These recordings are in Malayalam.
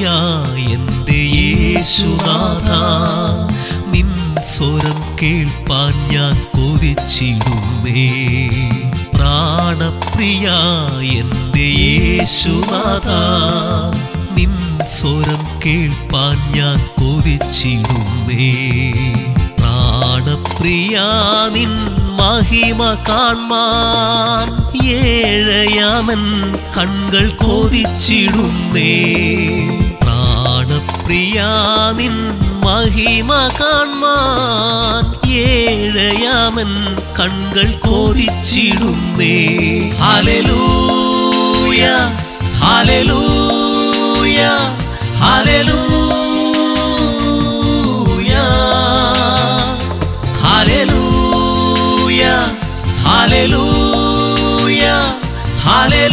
പ്രാണപ്രിയ എൻ്റെ യേശുനാഥ, നിൻ സ്വരം കേൾപ്പാൻ ഞാൻ കൊതിച്ചിടുന്നേ. പ്രാണപ്രിയ എൻ്റെ യേശുനാഥ, നിൻ സ്വരം കേൾപ്പാൻ ഞാൻ കൊതിച്ചിടുന്നേ. പ്രാണപ്രിയ നിൻ മഹിമ കാൺമാൻ ഏഴയാമൻ കൺകൾ കൊതിച്ചിടുന്നേ. പ്രാണപ്രിയ നിൻ മഹിമ കാൺമാൻ ഏഴയാമൻ കൺകൾ കൊതിച്ചിടുന്നേ. ഹല്ലേലൂയ ഹല്ലേലൂയ ഹല്ലേലൂയ ഹല്ലേലൂയ ഹല്ലേലൂയ ഹല്ലേലൂയ.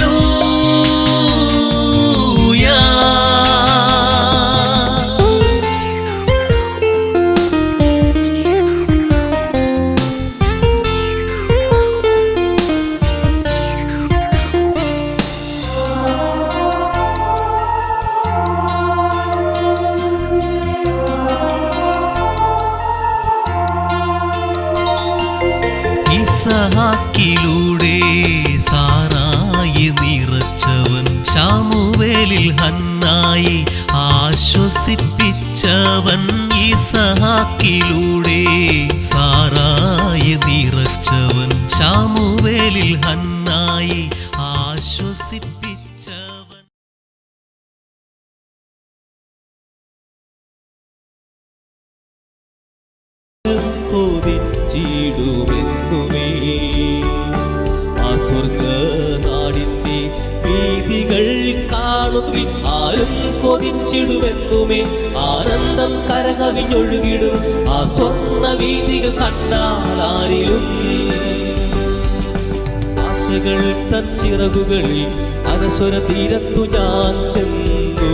ഇസഹാക്കിലൂടെ സാറായി നിറച്ചവൻ, ശമൂവേലിൽ ഹന്നായി ആശ്വസിപ്പിച്ചവൻ. ഇസഹാക്കിലൂടെ സാറായി നിറച്ചവൻ, ശമൂവേലിൽ ഹന്നായി ആശ്വസിപ്പിച്ചവൻ. കൊതിച്ചിടുമെന്നുമേ ആ സ്വർഗനാടിന്റെ വീഥികൾ കാണുവിൻ. ആരും കൊതിച്ചിടുമെന്നുമേ ആനന്ദം കരകവിഞ്ഞൊഴുകിടും. ആ സ്വർണ്ണ വീഥികൾ കണ്ടാൽ ആരിലും ആശകൾ തൻ ചിറകുകളിൽ അനശ്വര തീരത്തു ഞാൻ ചെന്നു.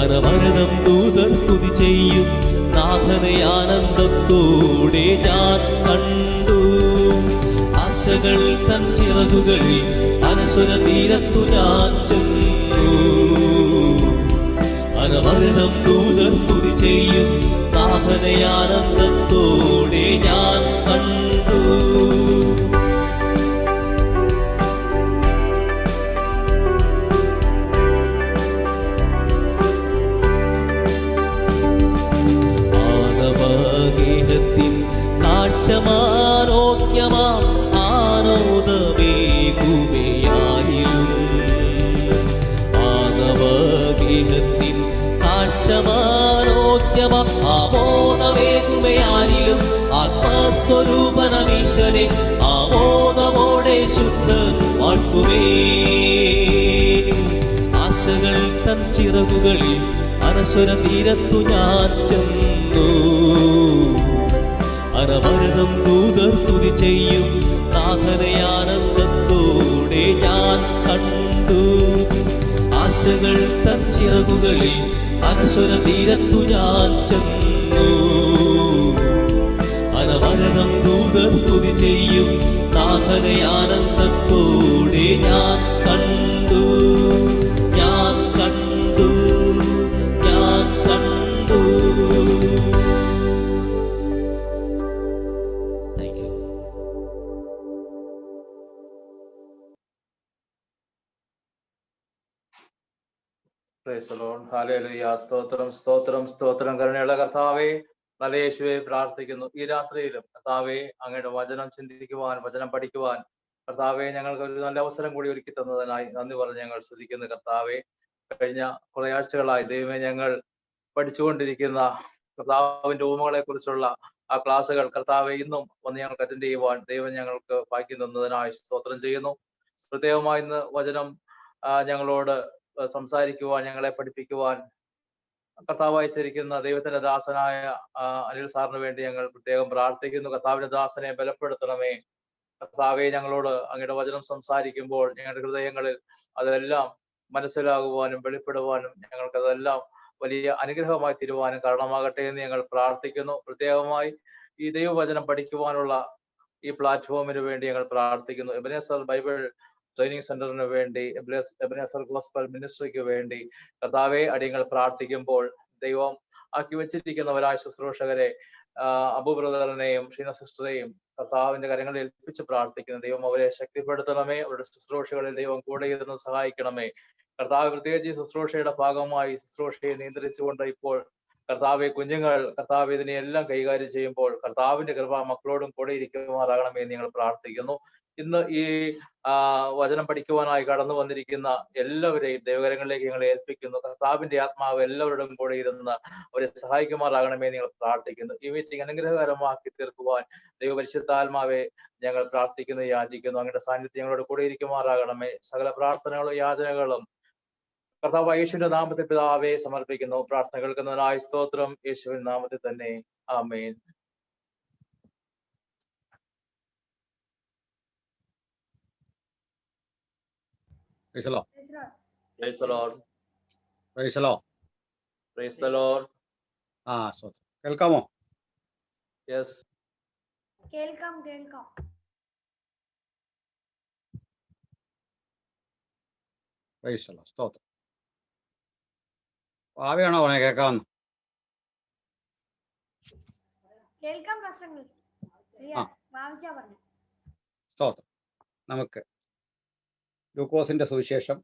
അനവരതം ദൂതർ സ്തുതി ചെയ്യും നാഥനെ ആനന്ദത്തോടെ ഞാൻ കണ്ടു. ആശകൾ തൻ ചിറകുകളിൽ അനശ്വര തീരത്തു ഞാൻ ചെന്നു. അനവരതം ദൂതർ സ്തുതി ചെയ്യും നാഥനെ ആനന്ദത്തോടെ ഞാൻ കണ്ടു. കാഴ്ചമാരോഗ്യമാം ആനോദമേകുമയാനിലും, ആനവഗേഹത്തിൻ കാഴ്ചമാരോഗ്യമാം ആമോദമേകുമയാനിലും, ആത്മസ്വരൂപനമീശ്വരെ ആമോദമോടെ ശുദ്ധ വാഴ്ത്തുവേ. ആശകൾ തൻ ചിറകുകളിൽ അനശ്വര തീരത്തു ഞാൻ ചെന്നു. അനവരതം ദൂതർ സ്തുതി ചെയ്യും നാഥനെ ആനന്ദത്തോടെ ഞാൻ കണ്ടു. ആശകൾ തൻ ചിറകുകളിൽ അനശ്വര തീരത്തു ഞാൻ ചെന്നു. അനവരതം ദൂതർ സ്തുതി ചെയ്യും നാഥനെ ആനന്ദത്തോടെ ഞാൻ കണ്ടു. ഞാൻ കണ്ടു, ഞാൻ കണ്ടു. ഹല്ലേലൂയ. സ്തോത്രം സ്തോത്രം സ്തോത്രം. കരുണയുള്ള കർത്താവേ, നല്ല യേശുവേ, പ്രാർത്ഥിക്കുന്നു ഈ രാത്രിയിലും കർത്താവേ അങ്ങയുടെ വചനം ചിന്തിക്കുവാൻ, വചനം പഠിക്കുവാൻ കർത്താവെ ഞങ്ങൾക്ക് ഒരു നല്ല അവസരം കൂടി ഒരുക്കി തന്നതിനായി നന്ദി പറഞ്ഞ് ഞങ്ങൾ സ്തുതിക്കുന്നു കർത്താവെ. കഴിഞ്ഞ കുറെ ആഴ്ചകളായി ദൈവമേ ഞങ്ങൾ പഠിച്ചുകൊണ്ടിരിക്കുന്ന കർത്താവിന്റെ ഉപമകളെ കുറിച്ചുള്ള ആ ക്ലാസ്സുകൾ കർത്താവെ ഇന്നും വന്ന് ഞങ്ങൾക്ക് അറ്റൻഡ് ചെയ്യുവാൻ ദൈവം ഞങ്ങൾക്ക് ഭാഗ്യം തന്നതിനായി സ്തോത്രം ചെയ്യുന്നു. പ്രത്യേകമായി ഇന്ന് വചനം ഞങ്ങളോട് സംസാരിക്കുവാൻ, ഞങ്ങളെ പഠിപ്പിക്കുവാൻ കർത്താവ് അയച്ചിരിക്കുന്ന ദൈവത്തിന്റെ ദാസനായ അനിൽ സാറിന് വേണ്ടി ഞങ്ങൾ പ്രത്യേകം പ്രാർത്ഥിക്കുന്നു. കർത്താവിന്റെ ദാസനെ ബലപ്പെടുത്തണമേ. കർത്താവെ, ഞങ്ങളോട് അങ്ങയുടെ വചനം സംസാരിക്കുമ്പോൾ ഞങ്ങളുടെ ഹൃദയങ്ങളിൽ അതെല്ലാം മനസ്സിലാകുവാനും വെളിപ്പെടുവാനും ഞങ്ങൾക്കതെല്ലാം വലിയ അനുഗ്രഹമായി തീരുവാനും കാരണമാകട്ടെ എന്ന് ഞങ്ങൾ പ്രാർത്ഥിക്കുന്നു. പ്രത്യേകമായി ഈ ദൈവവചനം പഠിക്കുവാനുള്ള ഈ പ്ലാറ്റ്ഫോമിന് വേണ്ടി ഞങ്ങൾ പ്രാർത്ഥിക്കുന്നു. എബനേസർ ബൈബിൾ ട്രെയിനിങ് സെന്ററിന് വേണ്ടി, എബനേസർ ഗോസ്ബൽ മിനിസ്ട്രിക്ക് വേണ്ടി കർത്താവെ അടിയങ്ങൾ പ്രാർത്ഥിക്കുമ്പോൾ ദൈവം ആക്കി വെച്ചിരിക്കുന്നവരായ ശുശ്രൂഷകരെ, അബു ബ്രദറിനെയും ഷീന സിസ്റ്ററെയും കർത്താവിന്റെ കരങ്ങളിൽ ഏൽപ്പിച്ച് പ്രാർത്ഥിക്കുന്നു. ദൈവം അവരെ ശക്തിപ്പെടുത്തണമേ. അവരുടെ ശുശ്രൂഷകളിൽ ദൈവം കൂടെ ഇരുന്ന് സഹായിക്കണമേ. കർത്താവ് പ്രത്യേകിച്ച് ഈ ശുശ്രൂഷയുടെ ഭാഗമായി ശുശ്രൂഷയെ നിയന്ത്രിച്ചുകൊണ്ട് ഇപ്പോൾ കർത്താവെ കുഞ്ഞുങ്ങൾ കർത്താവ് ഇതിനെയെല്ലാം കൈകാര്യം ചെയ്യുമ്പോൾ കർത്താവിന്റെ കൃപ മക്കളോടും കൂടെ ഇരിക്കുമാറാകണമേ എന്ന് ഞങ്ങൾ പ്രാർത്ഥിക്കുന്നു. ഇന്ന് ഈ വചനം പഠിക്കുവാനായി കടന്നു വന്നിരിക്കുന്ന എല്ലാവരെയും ദൈവകരങ്ങളിലേക്ക് ഞങ്ങൾ ഏൽപ്പിക്കുന്നു. കർത്താവിന്റെ ആത്മാവ് എല്ലാവരുടെയും കൂടെ ഇരുന്ന് അവരെ സഹായിക്കുമാറാകണമേ നിങ്ങൾ പ്രാർത്ഥിക്കുന്നു. ഈ മീറ്റിംഗ് അനുഗ്രഹകരമാക്കി തീർക്കുവാൻ ദൈവപരിശുദ്ധാത്മാവെ ഞങ്ങൾ പ്രാർത്ഥിക്കുന്നു, യാചിക്കുന്നു. അങ്ങയുടെ സാന്നിധ്യം ഞങ്ങളോട് കൂടെ ഇരിക്കുമാറാകണമേ. സകല പ്രാർത്ഥനകളും യാചനകളും കർത്താവ് യേശുവിന്റെ നാമത്തിൽ പിതാവെ സമർപ്പിക്കുന്നു. പ്രാർത്ഥന കേൾക്കുന്നതിനായി സ്തോത്രം. യേശുവിന്റെ നാമത്തിൽ തന്നെ, ആമേൻ. Praise the Lord. Praise the Lord. Praise the Lord. Praise the Lord. സ്വതന്ത്രം കേൾക്കാമോ? Yes. കേൾക്കാം. Praise the Lord. സ്തോത്രം. ആവിയാണോ പറഞ്ഞേ കേൾക്കാമെന്ന്? കേൾക്കാം പ്രശ്നങ്ങൾ. സ്തോത്രം. നമുക്ക് ലൂക്കോസിന്റെ സുവിശേഷം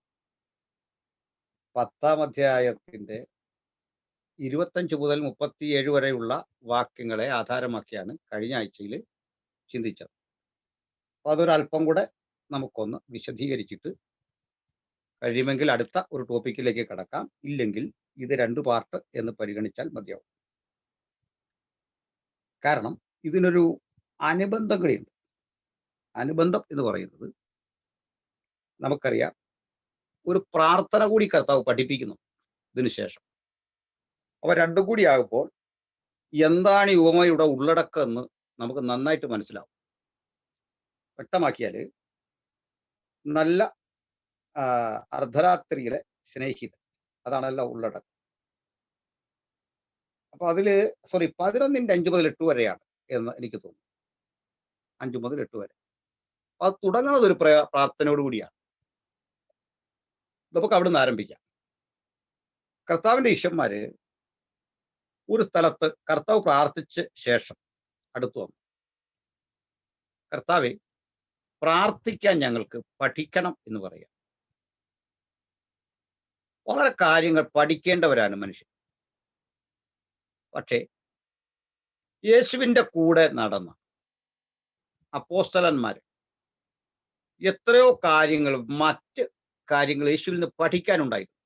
10-ാം അധ്യായത്തിന്റെ 25 മുതൽ 37 വരെയുള്ള വാക്യങ്ങളെ ആധാരമാക്കിയാണ് കഴിഞ്ഞ ആഴ്ചയിൽ ചിന്തിച്ചത്. അപ്പോൾ അതൊരല്പം കൂടെ നമുക്കൊന്ന് വിശദീകരിച്ചിട്ട് കഴിയുമെങ്കിൽ അടുത്ത ഒരു ടോപ്പിക്കിലേക്ക് കടക്കാം. ഇല്ലെങ്കിൽ ഇത് 2 പാർട്ട് എന്ന് പരിഗണിച്ചാൽ മതിയാവും. കാരണം ഇതിനൊരു അനുബന്ധം കൂടിയുണ്ട്. അനുബന്ധം എന്ന് പറയുന്നത് നമുക്കറിയാം, ഒരു പ്രാർത്ഥന കൂടി കർത്താവ് പഠിപ്പിക്കുന്നു ഇതിനു ശേഷം. അവ രണ്ടും കൂടി ആകുമ്പോൾ എന്താണ് ഈ ഉപമയുടെ ഉള്ളടക്കം എന്ന് നമുക്ക് നന്നായിട്ട് മനസ്സിലാവും. വ്യക്തമാക്കിയാൽ നല്ല അർദ്ധരാത്രിയിലെ സ്നേഹിതൻ, അതാണല്ലോ ഉള്ളടക്കം. അപ്പൊ അതില് 11-ന്റെ 5 മുതൽ 8 വരെയാണ് എന്ന് എനിക്ക് തോന്നുന്നു. 5 മുതൽ 8 വരെ അത് തുടങ്ങുന്നത് ഒരു പ്രാർത്ഥനയോട് കൂടിയാണ്. നമുക്ക് അവിടെ നിന്ന് ആരംഭിക്കാം. കർത്താവിന്റെ ശിഷ്യന്മാര് ഒരു സ്ഥലത്ത് കർത്താവ് പ്രാർത്ഥിച്ച ശേഷം അടുത്തു വന്നു. കർത്താവെ, പ്രാർത്ഥിക്കാൻ ഞങ്ങൾക്ക് പഠിക്കണം എന്ന് പറയാം. വളരെ കാര്യങ്ങൾ പഠിക്കേണ്ടവരാണ് മനുഷ്യൻ. പക്ഷേ യേശുവിൻ്റെ കൂടെ നടന്ന അപ്പോസ്തലന്മാര് എത്രയോ കാര്യങ്ങൾ, മറ്റ് കാര്യങ്ങൾ യേശുവിൽ നിന്ന് പഠിക്കാനുണ്ടായിരുന്നു.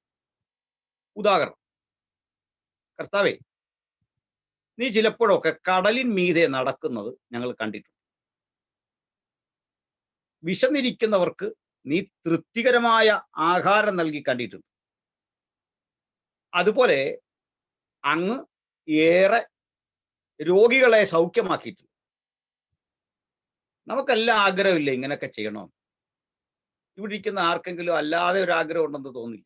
ഉദാഹരണം, കർത്താവെ, നീ ചിലപ്പോഴൊക്കെ കടലിൻ മീതെ നടക്കുന്നത് ഞങ്ങൾ കണ്ടിട്ടുണ്ട്. വിശന്നിരിക്കുന്നവർക്ക് നീ തൃപ്തികരമായ ആഹാരം നൽകി കണ്ടിട്ടുണ്ട്. അതുപോലെ അങ്ങ് ഏറെ രോഗികളെ സൗഖ്യമാക്കിയിട്ടുണ്ട്. നമുക്കെല്ലാം ആഗ്രഹമില്ല ഇങ്ങനെയൊക്കെ ചെയ്യണമെന്ന്. ഇവിടെ ഇരിക്കുന്ന ആർക്കെങ്കിലും അല്ലാതെ ഒരു ആഗ്രഹം ഉണ്ടെന്ന് തോന്നില്ല.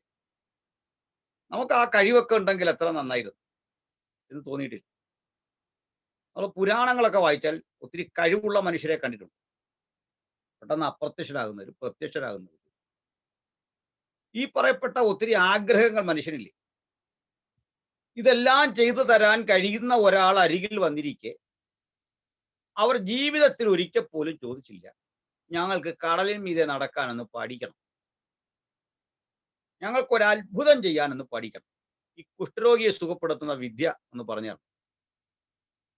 നമുക്ക് ആ കഴിവൊക്കെ ഉണ്ടെങ്കിൽ എത്ര നന്നായിരുന്നു എന്ന് തോന്നിയിട്ടില്ല. നമ്മൾ പുരാണങ്ങളൊക്കെ വായിച്ചാൽ ഒത്തിരി കഴിവുള്ള മനുഷ്യരെ കണ്ടിട്ടുണ്ട്. പെട്ടെന്ന് അപ്രത്യക്ഷരാകുന്നവരും പ്രത്യക്ഷരാകുന്നവരും. ഈ പറയപ്പെട്ട ഒത്തിരി ആഗ്രഹങ്ങൾ മനുഷ്യനില്ലേ. ഇതെല്ലാം ചെയ്തു തരാൻ കഴിയുന്ന ഒരാൾ അരികിൽ വന്നിരിക്കെ അവർ ജീവിതത്തിൽ ഒരിക്കൽ പോലും ചോദിച്ചില്ല, ഞങ്ങൾക്ക് കടലിൻ മീതെ നടക്കാനെന്ന് പഠിക്കണം, ഞങ്ങൾക്കൊരത്ഭുതം ചെയ്യാനെന്ന് പഠിക്കണം, ഈ കുഷ്ഠരോഗിയെ സുഖപ്പെടുത്തുന്ന വിദ്യ എന്ന് പറഞ്ഞാൽ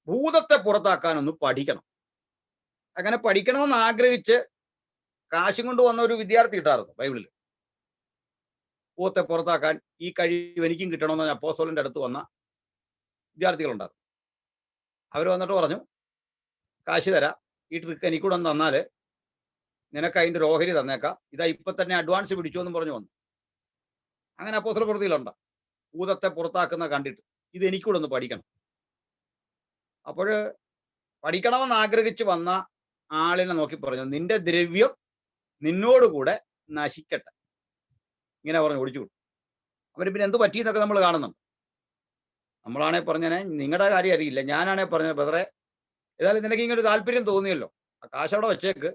ഭൂതത്തെ പുറത്താക്കാനൊന്ന് പഠിക്കണം. അങ്ങനെ പഠിക്കണമെന്ന് ആഗ്രഹിച്ച് കാശും കൊണ്ട് വന്ന ഒരു വിദ്യാർത്ഥി കിട്ടാറുണ്ട് ബൈബിളിൽ. ഭൂതത്തെ പുറത്താക്കാൻ ഈ കഴിവ് എനിക്കും കിട്ടണമെന്ന് അപ്പോസ്തലന്റെ അടുത്ത് വന്ന വിദ്യാർത്ഥികളുണ്ടായിരുന്നു. അവർ വന്നിട്ട് പറഞ്ഞു, കാശ് തരാം, ഈ ട്രിക്ക് എനിക്കൂടെ ഒന്ന് തന്നാൽ നിനക്ക് അതിൻ്റെ ഒരു ഓഹരി തന്നേക്കാം, ഇതാ ഇപ്പൊ തന്നെ അഡ്വാൻസ് പിടിച്ചു എന്നും പറഞ്ഞു വന്നു. അങ്ങനെ അപ്പോസ്തല പ്രവൃത്തിയിലുണ്ട്. ഭൂതത്തെ പുറത്താക്കുന്ന കണ്ടിട്ട് ഇത് എനിക്കൂടെ ഒന്ന് പഠിക്കണം. അപ്പോൾ പഠിക്കണമെന്ന് ആഗ്രഹിച്ച് വന്ന ആളിനെ നോക്കി പറഞ്ഞു, നിന്റെ ദ്രവ്യം നിന്നോടുകൂടെ നശിക്കട്ടെ. ഇങ്ങനെ പറഞ്ഞു ഓടിച്ചു വിട്ടു. അവര് പിന്നെ എന്ത് പറ്റിയെന്നൊക്കെ നമ്മൾ കാണുന്നുണ്ട്. നമ്മളാണെ പറഞ്ഞേ നിങ്ങളുടെ കാര്യം അറിയില്ല, ഞാനാണെ പറഞ്ഞത് ബ്രദറെ, ഏതായാലും നിനക്ക് ഇങ്ങനെ ഒരു താല്പര്യം തോന്നിയല്ലോ, ആ കാശ് അവിടെ വെച്ചേക്ക്,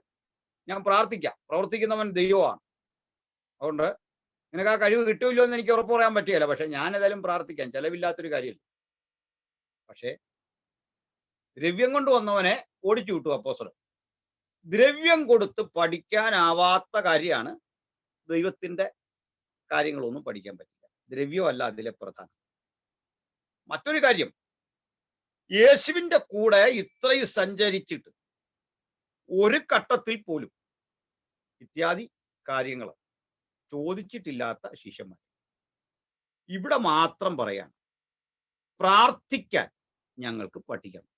ഞാൻ പ്രാർത്ഥിക്കാം. പ്രവർത്തിക്കുന്നവൻ ദൈവമാണ്. അതുകൊണ്ട് നിനക്ക് ആ കഴിവ് കിട്ടൂല്ലോ എന്ന് എനിക്ക് ഉറപ്പ് പറയാൻ പറ്റുകയില്ല. പക്ഷെ ഞാൻ ഏതായാലും പ്രാർത്ഥിക്കാം. ചെലവില്ലാത്തൊരു കാര്യമല്ല. പക്ഷേ ദ്രവ്യം കൊണ്ട് വന്നവനെ ഓടിച്ചു വിട്ടു അപ്പോസ്തലൻ. ദ്രവ്യം കൊടുത്ത് പഠിക്കാനാവാത്ത കാര്യമാണ് ദൈവത്തിന്റെ കാര്യങ്ങളൊന്നും പഠിക്കാൻ പറ്റില്ല. ദ്രവ്യമല്ല അതിലെ പ്രധാനം. മറ്റൊരു കാര്യം, യേശുവിന്റെ കൂടെ ഇത്രയും സഞ്ചരിച്ചിട്ട് ഒരു ഘട്ടത്തിൽ പോലും ഇത്യാദി കാര്യങ്ങൾ ചോദിച്ചിട്ടില്ലാത്ത ശിഷ്യന്മാർ. ഇവിടെ മാത്രം പറയാൻ, പ്രാർത്ഥിക്കാൻ ഞങ്ങൾക്ക് പഠിക്കണം.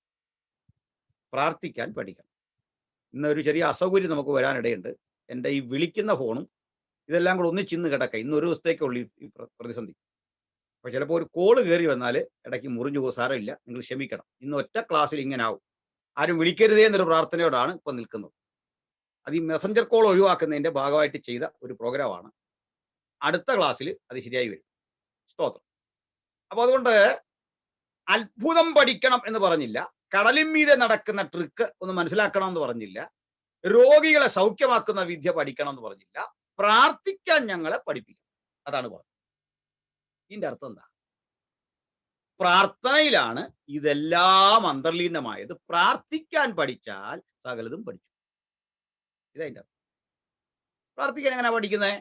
പ്രാർത്ഥിക്കാൻ പഠിക്കണം. ഇന്നൊരു ചെറിയ അസൗകര്യം നമുക്ക് വരാനിടയുണ്ട്. എൻ്റെ ഈ വിളിക്കുന്ന ഫോണും ഇതെല്ലാം കൂടെ ഒന്നിച്ചിന്ന് കിടക്കാം. ഇന്നൊരു ദിവസത്തേക്കുള്ള ഈ പ്രതിസന്ധി. അപ്പോൾ ചിലപ്പോൾ ഒരു കോള് കയറി വന്നാൽ ഇടയ്ക്ക് മുറിഞ്ഞു പോകും. സാരമില്ല, നിങ്ങൾ ക്ഷമിക്കണം. ഇന്ന് ഒറ്റ ക്ലാസ്സിൽ ഇങ്ങനെ ആവും. ആരും വിളിക്കരുതേ എന്നൊരു പ്രാർത്ഥനയോടാണ് ഇപ്പം നിൽക്കുന്നത്. അത് ഈ മെസഞ്ചർ കോൾ ഒഴിവാക്കുന്നതിൻ്റെ ഭാഗമായിട്ട് ചെയ്ത ഒരു പ്രോഗ്രാമാണ്. അടുത്ത ക്ലാസ്സിൽ അത് ശരിയായി വരും. സ്തോത്രം. അപ്പോൾ അതുകൊണ്ട് അത്ഭുതം പഠിക്കണം എന്ന് പറഞ്ഞില്ല, കടലിൻ മീതെ നടക്കുന്ന ട്രിക്ക് ഒന്ന് മനസ്സിലാക്കണം എന്ന് പറഞ്ഞില്ല, രോഗികളെ സൗഖ്യമാക്കുന്ന വിദ്യ പഠിക്കണം എന്ന് പറഞ്ഞില്ല, പ്രാർത്ഥിക്കാൻ ഞങ്ങളെ പഠിപ്പിക്കണം. അതാണ് പറഞ്ഞത്. ഇതിന്റെ അർത്ഥം എന്താ? പ്രാർത്ഥനയിലാണ് ഇതെല്ലാം അന്തർലീനമായത്. പ്രാർത്ഥിക്കാൻ പഠിച്ചാൽ സകലതും പഠിച്ചു. ഇതതിൻ്റെ അർത്ഥം. പ്രാർത്ഥിക്കാൻ എങ്ങനെ പഠിക്കുന്നത്?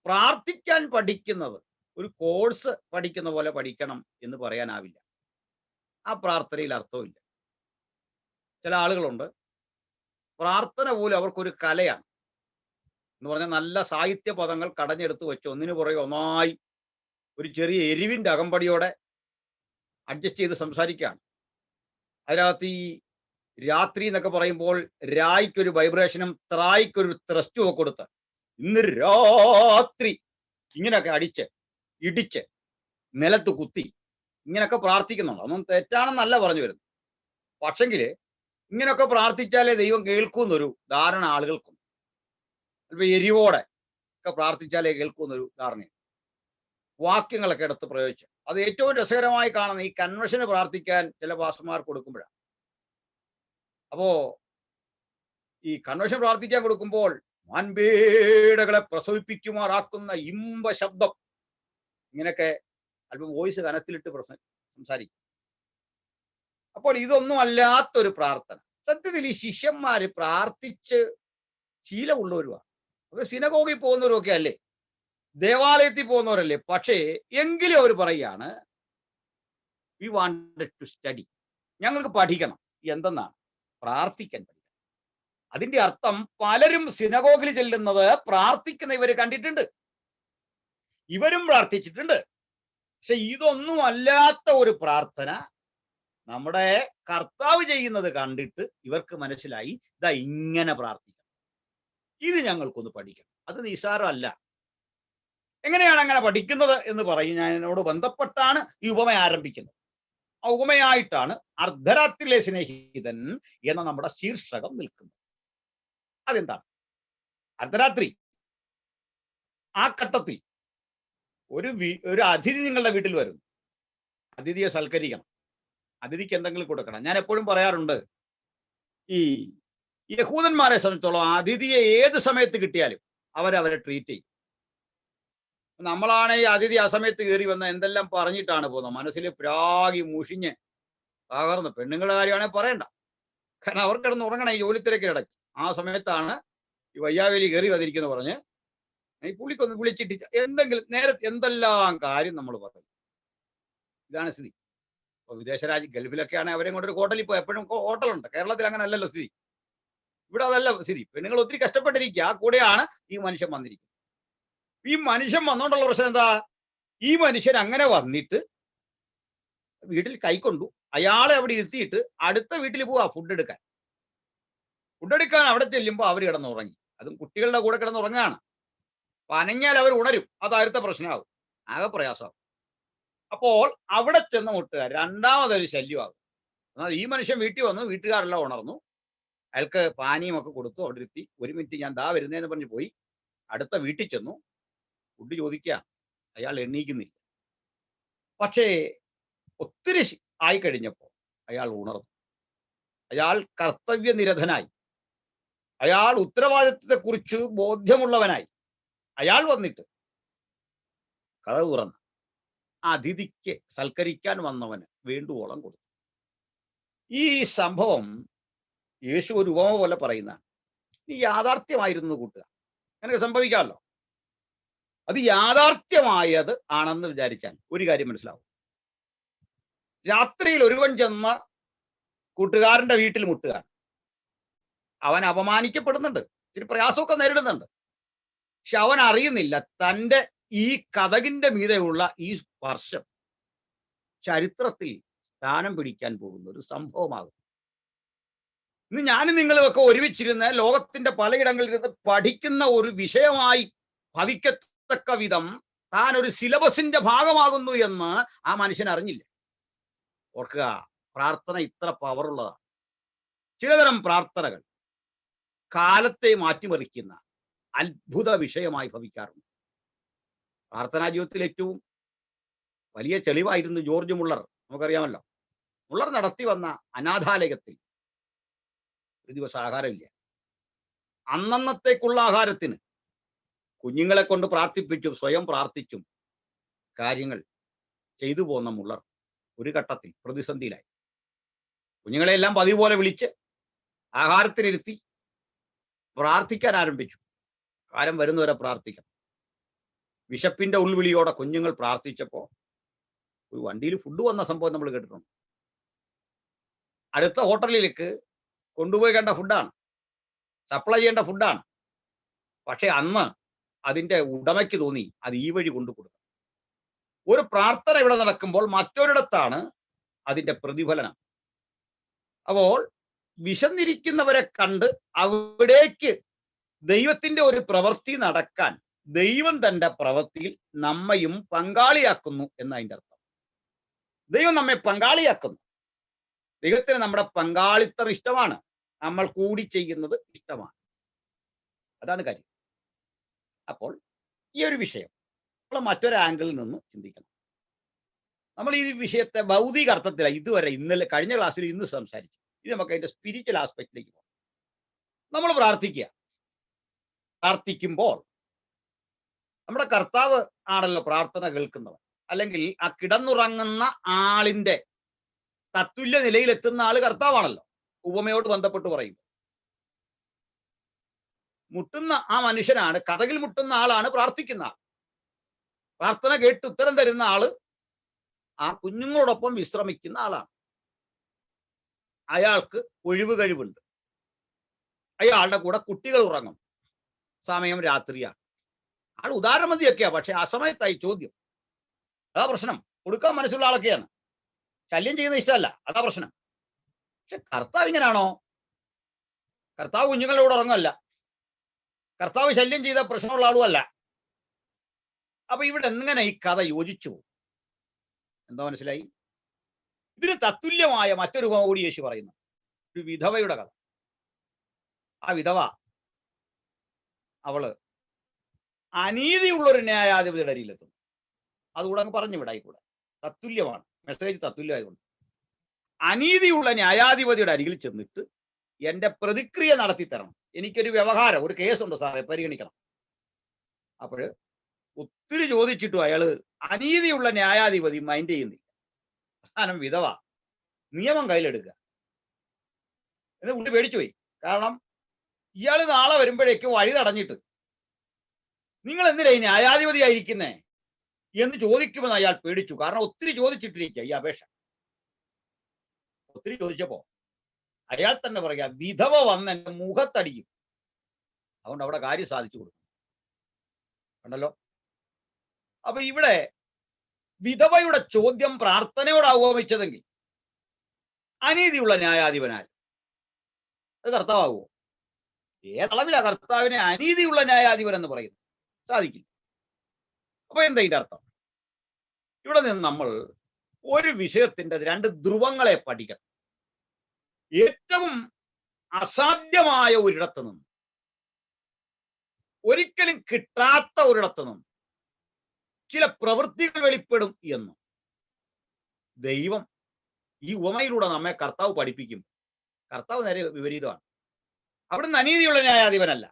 പ്രാർത്ഥിക്കാൻ പഠിക്കുന്നത് ഒരു കോഴ്സ് പഠിക്കുന്ന പോലെ പഠിക്കണം എന്ന് പറയാനാവില്ല. ആ പ്രാർത്ഥനയിൽ അർത്ഥമില്ല. ചില ആളുകളുണ്ട്, പ്രാർത്ഥന പോലും അവർക്കൊരു കലയാണ് എന്ന് പറഞ്ഞാൽ നല്ല സാഹിത്യ പദങ്ങൾ കടഞ്ഞെടുത്ത് വെച്ച് ഒന്നിനു പുറകെ ഒന്നായി ഒരു ചെറിയ എരിവിന്റെ അകമ്പടിയോടെ അഡ്ജസ്റ്റ് ചെയ്ത് സംസാരിക്കുകയാണ്. അതിനകത്ത് ഈ രാത്രി എന്നൊക്കെ പറയുമ്പോൾ രായ്ക്കൊരു വൈബ്രേഷനും ത്രായ്ക്കൊരു ത്രസ്റ്റും ഒക്കെ കൊടുത്ത് ഇന്ന് രാത്രി ഇങ്ങനെയൊക്കെ അടിച്ച് ഇടിച്ച് നിലത്ത് കുത്തി ഇങ്ങനെയൊക്കെ പ്രാർത്ഥിക്കുന്നുണ്ട്. അതൊന്നും തെറ്റാണെന്നല്ല പറഞ്ഞു വരുന്നത്. പക്ഷെങ്കിൽ ഇങ്ങനെയൊക്കെ പ്രാർത്ഥിച്ചാലേ ദൈവം കേൾക്കുന്നൊരു ധാരണ ആളുകൾക്കും, ചിലപ്പോൾ എരിവോടെ ഒക്കെ പ്രാർത്ഥിച്ചാലേ കേൾക്കുന്നൊരു ധാരണയാണ്. വാക്യങ്ങളൊക്കെ എടുത്ത് പ്രയോഗിച്ച് അത് ഏറ്റവും രസകരമായി കാണുന്ന ഈ കൺവെൻഷന് പ്രാർത്ഥിക്കാൻ ചില പാസ്റ്റർമാർ കൊടുക്കുമ്പോഴാണ്. അപ്പോ ഈ കൺവെൻഷൻ പ്രാർത്ഥിക്കാൻ കൊടുക്കുമ്പോൾ മാൻപേടകളെ പ്രസവിപ്പിക്കുമാറാക്കുന്ന ഇമ്പ ശബ്ദം ഇങ്ങനെയൊക്കെ അല്പം വോയിസ് കനത്തിലിട്ട് സംസാരിക്കും. അപ്പോൾ ഇതൊന്നും അല്ലാത്തൊരു പ്രാർത്ഥന. സത്യത്തിൽ ഈ ശിഷ്യന്മാര് പ്രാർത്ഥിച്ച് ശീലമുള്ളവരുമാണ്. അവർ സിനഗോഗിൽ പോകുന്നവരൊക്കെ അല്ലേ, ദേവാലയത്തിൽ പോകുന്നവരല്ലേ. പക്ഷേ എങ്കിലും അവർ പറയാണ്, വി വാണ്ടഡ് ടു സ്റ്റഡി, ഞങ്ങൾക്ക് പഠിക്കണം. എന്തെന്നാണ്? പ്രാർത്ഥിക്കാൻ പഠിക്കണം. അതിന്റെ അർത്ഥം പലരും സിനഗോഗിൽ ചെല്ലുന്നത് പ്രാർത്ഥിക്കുന്ന ഇവര് കണ്ടിട്ടുണ്ട്, ഇവരും പ്രാർത്ഥിച്ചിട്ടുണ്ട്. പക്ഷെ ഇതൊന്നും അല്ലാത്ത ഒരു പ്രാർത്ഥന നമ്മുടെ കർത്താവ് ചെയ്യുന്നത് കണ്ടിട്ട് ഇവർക്ക് മനസ്സിലായി, ഇതാ ഇങ്ങനെ പ്രാർത്ഥിക്കണം, ഇത് ഞങ്ങൾക്കൊന്ന് പഠിക്കണം. അത് നിസ്സാരമല്ല. എങ്ങനെയാണ് അങ്ങനെ പഠിക്കുന്നത് എന്ന് പറയും. ഞാൻ എന്നോട് ബന്ധപ്പെട്ടാണ് ഈ ഉപമ ആരംഭിക്കുന്നത്. ആ ഉപമയായിട്ടാണ് അർദ്ധരാത്രിയിലെ സ്നേഹിതൻ എന്ന നമ്മുടെ ശീർഷകം നിൽക്കുന്നത്. അതെന്താണ്? അർദ്ധരാത്രി ആ ഘട്ടത്തിൽ ഒരു അതിഥി നിങ്ങളുടെ വീട്ടിൽ വരും. അതിഥിയെ സൽക്കരിക്കണം, അതിഥിക്ക് എന്തെങ്കിലും കൊടുക്കണം. ഞാൻ എപ്പോഴും പറയാറുണ്ട്, ഈ യഹൂദന്മാരെ സംബന്ധിച്ചോളം അതിഥിയെ ഏത് സമയത്ത് കിട്ടിയാലും അവരെ ട്രീറ്റ് ചെയ്യും. നമ്മളാണ് ഈ അതിഥി ആ സമയത്ത് കയറി വന്ന എന്തെല്ലാം പറഞ്ഞിട്ടാണ് പോകുന്നത്. മനസ്സിൽ പ്രാഗി മുഷിഞ്ഞ് തകർന്ന്. പെണ്ണുങ്ങളുടെ കാര്യമാണെങ്കിൽ പറയണ്ട, കാരണം അവർ കിടന്ന് ഉറങ്ങണം ഈ ജോലിത്തിരക്കിടയ്ക്ക്. ആ സമയത്താണ് ഈ വയ്യാവേലി കയറി വന്നിരിക്കുന്നു പറഞ്ഞ് ഈ പുള്ളിക്കൊന്ന് വിളിച്ചിട്ട് എന്തെങ്കിലും നേരത്തെ എന്തെല്ലാം കാര്യം നമ്മൾ പറയും. ഇതാണ് സ്ഥിതി. ഇപ്പൊ വിദേശ ഗൾഫിലൊക്കെ ആണെങ്കിൽ അവരെ കൊണ്ടൊരു ഹോട്ടലിൽ പോയി എപ്പോഴും ഹോട്ടലുണ്ട്. കേരളത്തിൽ അങ്ങനെ അല്ലല്ലോ സ്ഥിതി. ഇവിടെ അതല്ല സ്ഥിതി. പെണ്ണുങ്ങൾ ഒത്തിരി കഷ്ടപ്പെട്ടിരിക്കുക. ആ കൂടെയാണ് ഈ മനുഷ്യൻ വന്നിരിക്കുന്നത്. ഈ മനുഷ്യൻ വന്നുകൊണ്ടുള്ള പ്രശ്നം എന്താ? ഈ മനുഷ്യൻ അങ്ങനെ വന്നിട്ട് വീട്ടിൽ കൈക്കൊണ്ടു, അയാളെ അവിടെ ഇരുത്തിയിട്ട് അടുത്ത വീട്ടിൽ പോവാ ഫുഡ് എടുക്കാൻ. അവിടെ ചെല്ലുമ്പോൾ അവർ കിടന്നുറങ്ങി. അതും കുട്ടികളുടെ കൂടെ കിടന്നുറങ്ങാണ്. പനഞ്ഞാൽ അവർ ഉണരും. അത് അടുത്ത പ്രശ്നമാകും, ആകെ പ്രയാസമാകും. അപ്പോൾ അവിടെ ചെന്ന് മുട്ടുക രണ്ടാമതൊരു ശല്യമാകും. എന്നാൽ ഈ മനുഷ്യൻ വീട്ടിൽ വന്നു, വീട്ടുകാരെല്ലാം ഉണർന്നു, അയാൾക്ക് പാനീയമൊക്കെ കൊടുത്തു, അവിടെ ഇരുത്തി. 1 മിനിറ്റ് ഞാൻ ദാ വരുന്നതെന്ന് പറഞ്ഞ് പോയി. അടുത്ത വീട്ടിൽ ചെന്നു, ഫുഡ് ചോദിക്കുക, അയാൾ എണ്ണീക്കുന്നില്ല. പക്ഷേ ഒത്തിരി ആയി കഴിഞ്ഞപ്പോൾ അയാൾ ഉണർന്നു. അയാൾ കർത്തവ്യനിരതനായി. അയാൾ ഉത്തരവാദിത്വത്തെക്കുറിച്ച് ബോധ്യമുള്ളവനായി അയാൾ വന്നിട്ട് കഥ തുറന്ന് അതിഥിക്ക് സൽക്കരിക്കാൻ വന്നവന് വേണ്ടുവോളം കൊടുത്തു. ഈ സംഭവം യേശു ഒരു ഉപമ പോലെ പറയുന്ന ഈ യാഥാർത്ഥ്യമായിരുന്നു കൂട്ടുക. അങ്ങനെ സംഭവിക്കാമല്ലോ. അത് യാഥാർത്ഥ്യമായത് ആണെന്ന് വിചാരിച്ചാൽ ഒരു കാര്യം മനസ്സിലാവും. രാത്രിയിൽ ഒരുവൻ ചെന്ന കൂട്ടുകാരന്റെ വീട്ടിൽ മുട്ടുക, അവൻ അപമാനിക്കപ്പെടുന്നുണ്ട്, ഇത്തിരി പ്രയാസമൊക്കെ നേരിടുന്നുണ്ട്. പക്ഷെ അവൻ അറിയുന്നില്ല തൻ്റെ ഈ കതകിന്റെ മീതെയുള്ള ഈ സ്പർശം ചരിത്രത്തിൽ സ്ഥാനം പിടിക്കാൻ പോകുന്ന ഒരു സംഭവമാകും. ഇന്ന് ഞാനും നിങ്ങളുമൊക്കെ ഒരുമിച്ചിരുന്ന് ലോകത്തിന്റെ പലയിടങ്ങളിൽ ഇരുന്ന് പഠിക്കുന്ന ഒരു വിഷയമായി ഭവിക്കത്തക്ക വിധം താൻ ഒരു സിലബസിന്റെ ഭാഗമാകുന്നു എന്ന് ആ മനുഷ്യൻ അറിഞ്ഞില്ല. ഓർക്കുക, പ്രാർത്ഥന ഇത്ര പവറുള്ളതാണ്. ചിലതരം പ്രാർത്ഥനകൾ കാലത്തെ മാറ്റിമറിക്കുന്ന അത്ഭുത വിഷയമായി ഭവിക്കാറുണ്ട്. പ്രാർത്ഥനാ ജീവിതത്തിൽ ഏറ്റവും വലിയ തെളിവായിരുന്നു ജോർജ് മുള്ളർ. നമുക്കറിയാമല്ലോ, മുള്ളർ നടത്തി വന്ന അനാഥാലയത്തിൽ ഒരു ദിവസം ആഹാരമില്ല. അന്നന്നത്തേക്കുള്ള ആഹാരത്തിന് കുഞ്ഞുങ്ങളെ കൊണ്ട് പ്രാർത്ഥിപ്പിച്ചും സ്വയം പ്രാർത്ഥിച്ചും കാര്യങ്ങൾ ചെയ്തു പോന്ന മുള്ളർ ഒരു ഘട്ടത്തിൽ പ്രതിസന്ധിയിലായി. കുഞ്ഞുങ്ങളെല്ലാം പതിവ് പോലെ വിളിച്ച് ആഹാരത്തിനിരുത്തി പ്രാർത്ഥിക്കാൻ ആരംഭിച്ചു. ആഹാരം വരുന്നവരെ പ്രാർത്ഥിക്കണം. വിശപ്പിന്റെ ഉൾവിളിയോടെ കുഞ്ഞുങ്ങൾ പ്രാർത്ഥിച്ചപ്പോൾ ഒരു വണ്ടിയിൽ ഫുഡ് വന്ന സംഭവം നമ്മൾ കേട്ടിട്ടുണ്ട്. അടുത്ത ഹോട്ടലിലേക്ക് കൊണ്ടുപോയി ഫുഡാണ്, സപ്ലൈ ചെയ്യേണ്ട ഫുഡാണ്. പക്ഷെ അന്ന് അതിന്റെ ഉടമയ്ക്ക് തോന്നി അത് ഈ വഴി കൊണ്ടു കൊടുക്കണം. ഒരു പ്രാർത്ഥന ഇവിടെ നടക്കുമ്പോൾ മറ്റൊരിടത്താണ് അതിന്റെ പ്രതിഫലനം. അപ്പോൾ വിശന്നിരിക്കുന്നവരെ കണ്ട് അവിടേക്ക് ദൈവത്തിന്റെ ഒരു പ്രവൃത്തി നടക്കാൻ ദൈവം തന്റെ പ്രവൃത്തിയിൽ നമ്മയും പങ്കാളിയാക്കുന്നു എന്നതിൻ്റെ അർത്ഥം. ദൈവം നമ്മെ പങ്കാളിയാക്കുന്നു. ദൈവത്തിന് നമ്മുടെ പങ്കാളിത്തം ഇഷ്ടമാണ്, നമ്മൾ കൂടി ചെയ്യുന്നത് ഇഷ്ടമാണ്. അതാണ് കാര്യം. അപ്പോൾ ഈ ഒരു വിഷയം നമ്മൾ മറ്റൊരു ആംഗിളിൽ നിന്ന് ചിന്തിക്കണം. നമ്മൾ ഈ വിഷയത്തെ ഭൗതിക അർത്ഥത്തിലാണ് ഇതുവരെ ഇന്നലെ കഴിഞ്ഞ ക്ലാസ്സിൽ ഇന്ന് സംസാരിച്ചു. ഇത് നമുക്ക് അതിന്റെ സ്പിരിച്വൽ ആസ്പെക്റ്റിലേക്ക് പോകാം. നമ്മൾ പ്രാർത്ഥിക്കുക. പ്രാർത്ഥിക്കുമ്പോൾ നമ്മുടെ കർത്താവ് ആണല്ലോ പ്രാർത്ഥന കേൾക്കുന്നവൻ. അല്ലെങ്കിൽ ആ കിടന്നുറങ്ങുന്ന ആളിന്റെ തത്തുല്യ നിലയിലെത്തുന്ന ആള് കർത്താവാണല്ലോ. ഉപമയോട് ബന്ധപ്പെട്ട് പറയും, മുട്ടുന്ന ആ മനുഷ്യനാണ്, കഥകിൽ മുട്ടുന്ന ആളാണ് പ്രാർത്ഥിക്കുന്ന ആൾ. പ്രാർത്ഥന കേട്ട് ഉത്തരം തരുന്ന ആള് ആ കുഞ്ഞുങ്ങളോടൊപ്പം വിശ്രമിക്കുന്ന ആളാണ്. അയാൾക്ക് ഒഴിവ് കഴിവുണ്ട്. അയാളുടെ കൂടെ കുട്ടികൾ ഉറങ്ങും. സമയം രാത്രിയാണ്. ആൾ ഉദാരമതിയൊക്കെയാ, പക്ഷെ ആ സമയത്തായി ചോദ്യം. അതാ പ്രശ്നം. കൊടുക്കാൻ മനസ്സുള്ള ആളൊക്കെയാണ്, ശല്യം ചെയ്യുന്ന ഇഷ്ടമല്ല. അതാ പ്രശ്നം. പക്ഷെ കർത്താവ് ഇങ്ങനാണോ? കർത്താവ് കുഞ്ഞുങ്ങളോട് ഉറങ്ങല്ല. കർത്താവ് ശല്യം ചെയ്ത പ്രശ്നമുള്ള ആളും അല്ല. അപ്പൊ ഇവിടെ എങ്ങനെ ഈ കഥ യോജിച്ചു? എന്താ മനസ്സിലായി? ഇതിന് തത്തുല്യമായ മറ്റൊരു ഉപമ കൂടി യേശു പറയുന്നു. ഒരു വിധവയുടെ കഥ. ആ വിധവ അവള് അനീതിയുള്ളൊരു ന്യായാധിപതിയുടെ അരിയിലെത്തുന്നു. അതുകൂടെ അങ്ങ് പറഞ്ഞു വിടായിക്കൂടെ. തത്തുല്യമാണ്, മെസ്സേജ് തത്തുല്യമായതുകൊണ്ട്. അനീതിയുള്ള ന്യായാധിപതിയുടെ അരികിൽ ചെന്നിട്ട് എന്റെ പ്രതിക്രിയ നടത്തി തരണം, എനിക്കൊരു വ്യവഹാരം, ഒരു കേസുണ്ട് സാറേ, പരിഗണിക്കണം. അപ്പോഴ് ഒത്തിരി ചോദിച്ചിട്ടും അയാള് അനീതിയുള്ള ന്യായാധിപതി മൈൻഡ് ചെയ്യുന്നില്ല. അവസാനം വിധവ നിയമം കയ്യിലെടുക്കുക എന്ന് പുള്ളി പേടിച്ചുപോയി. കാരണം ഇയാള് നാളെ വരുമ്പോഴേക്കും വഴി തടഞ്ഞിട്ട് നിങ്ങൾ എന്തിനാ ഈ ന്യായാധിപതി ആയിരിക്കുന്നേ എന്ന് ചോദിക്കുമെന്ന് അയാൾ പേടിച്ചു. കാരണം ഒത്തിരി ചോദിച്ചിട്ടിരിക്കുക ഈ അപേക്ഷ. ഒത്തിരി ചോദിച്ചപ്പോ അയാൾ തന്നെ പറയാ, വിധവ വന്ന് എന്റെ മുഖത്തടിക്കും, അതുകൊണ്ട് അവിടെ കാര്യം സാധിച്ചു കൊടുക്കും. കണ്ടല്ലോ. അപ്പൊ ഇവിടെ വിധവയുടെ ചോദ്യം പ്രാർത്ഥനയോട് അവഗമിച്ചതെങ്കിൽ അനീതിയുള്ള ന്യായാധിപനാൽ അത് കർത്താവുമോ? ഏതളവിലാ കർത്താവിനെ അനീതിയുള്ള ന്യായാധിപൻ എന്ന് പറയുന്നത്? സാധിക്കില്ല. അപ്പൊ എന്താ ഇതിന്റെ അർത്ഥം? ഇവിടെ നിന്ന് നമ്മൾ ഒരു വിഷയത്തിന്റെ രണ്ട് ധ്രുവങ്ങളെ പഠിക്കണം. ഏറ്റവും അസാധ്യമായ ഒരിടത്ത് നിന്ന്, ഒരിക്കലും കിട്ടാത്ത ഒരിടത്ത് നിന്ന് ചില പ്രവൃത്തികൾ വെളിപ്പെടും എന്നും ദൈവം ഈ ഉപമയിലൂടെ നമ്മെ കർത്താവ് പഠിപ്പിക്കും. കർത്താവ് നേരെ വിപരീതമാണ്. അവിടുന്ന് അനീതിയുള്ള ന്യായാധിപനല്ല.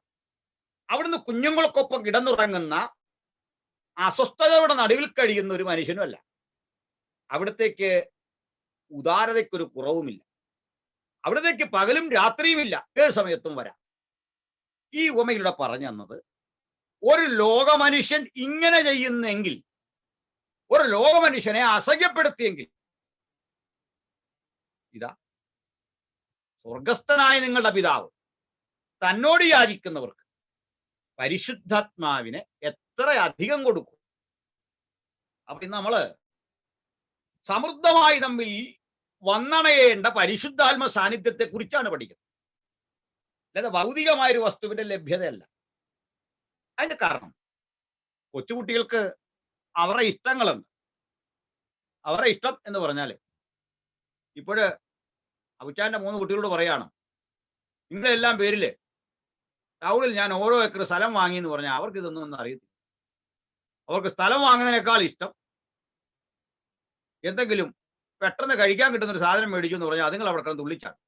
അവിടുന്ന് കുഞ്ഞുങ്ങൾക്കൊപ്പം കിടന്നുറങ്ങുന്ന അസ്വസ്ഥതയുടെ നടുവിൽ കഴിയുന്ന ഒരു മനുഷ്യനുമല്ല. അവിടത്തേക്ക് ഉദാരതയ്ക്കൊരു കുറവുമില്ല. അവിടത്തേക്ക് പകലും രാത്രിയുമില്ല, ഏത് സമയത്തും വരാം. ഈ ഉപമയിലൂടെ പറഞ്ഞു തന്നത്, ഒരു ലോകമനുഷ്യൻ ഇങ്ങനെ ചെയ്യുന്നെങ്കിൽ, ഒരു ലോകമനുഷ്യനെ അസഹ്യപ്പെടുത്തിയെങ്കിൽ, ഇതാ സ്വർഗസ്ഥനായ നിങ്ങളുടെ പിതാവ് തന്നോട് യാചിക്കുന്നവർക്ക് പരിശുദ്ധാത്മാവിനെ എത്ര അധികം കൊടുക്കും. അപ്പൊ ഇന്ന് നമ്മള് സമൃദ്ധമായി തമ്മിൽ വന്നണയേണ്ട പരിശുദ്ധാത്മ സാന്നിധ്യത്തെ കുറിച്ചാണ് പഠിക്കുന്നത്, അല്ലാതെ ഭൗതികമായൊരു വസ്തുവിന്റെ ലഭ്യതയല്ല. അതിന്റെ കാരണം, കൊച്ചുകുട്ടികൾക്ക് അവരുടെ ഇഷ്ടങ്ങളുണ്ട്. അവരുടെ ഇഷ്ടം എന്ന് പറഞ്ഞാല്, ഇപ്പോഴ് അബുച്ചാന്റെ 3 കുട്ടികളോട് പറയാണ്, നിങ്ങളുടെ എല്ലാം പേരില് ടൗണിൽ ഞാൻ ഓരോ ഏക്കർ സ്ഥലം വാങ്ങി എന്ന് പറഞ്ഞാൽ അവർക്ക് ഇതൊന്നും അറിയത്തില്ല. അവർക്ക് സ്ഥലം വാങ്ങുന്നതിനേക്കാൾ ഇഷ്ടം എന്തെങ്കിലും പെട്ടെന്ന് കഴിക്കാൻ കിട്ടുന്ന ഒരു സാധനം മേടിച്ചു എന്ന് പറഞ്ഞാൽ അതുങ്ങൾ അവിടെ കിടന്ന് തുള്ളിച്ചാണ്.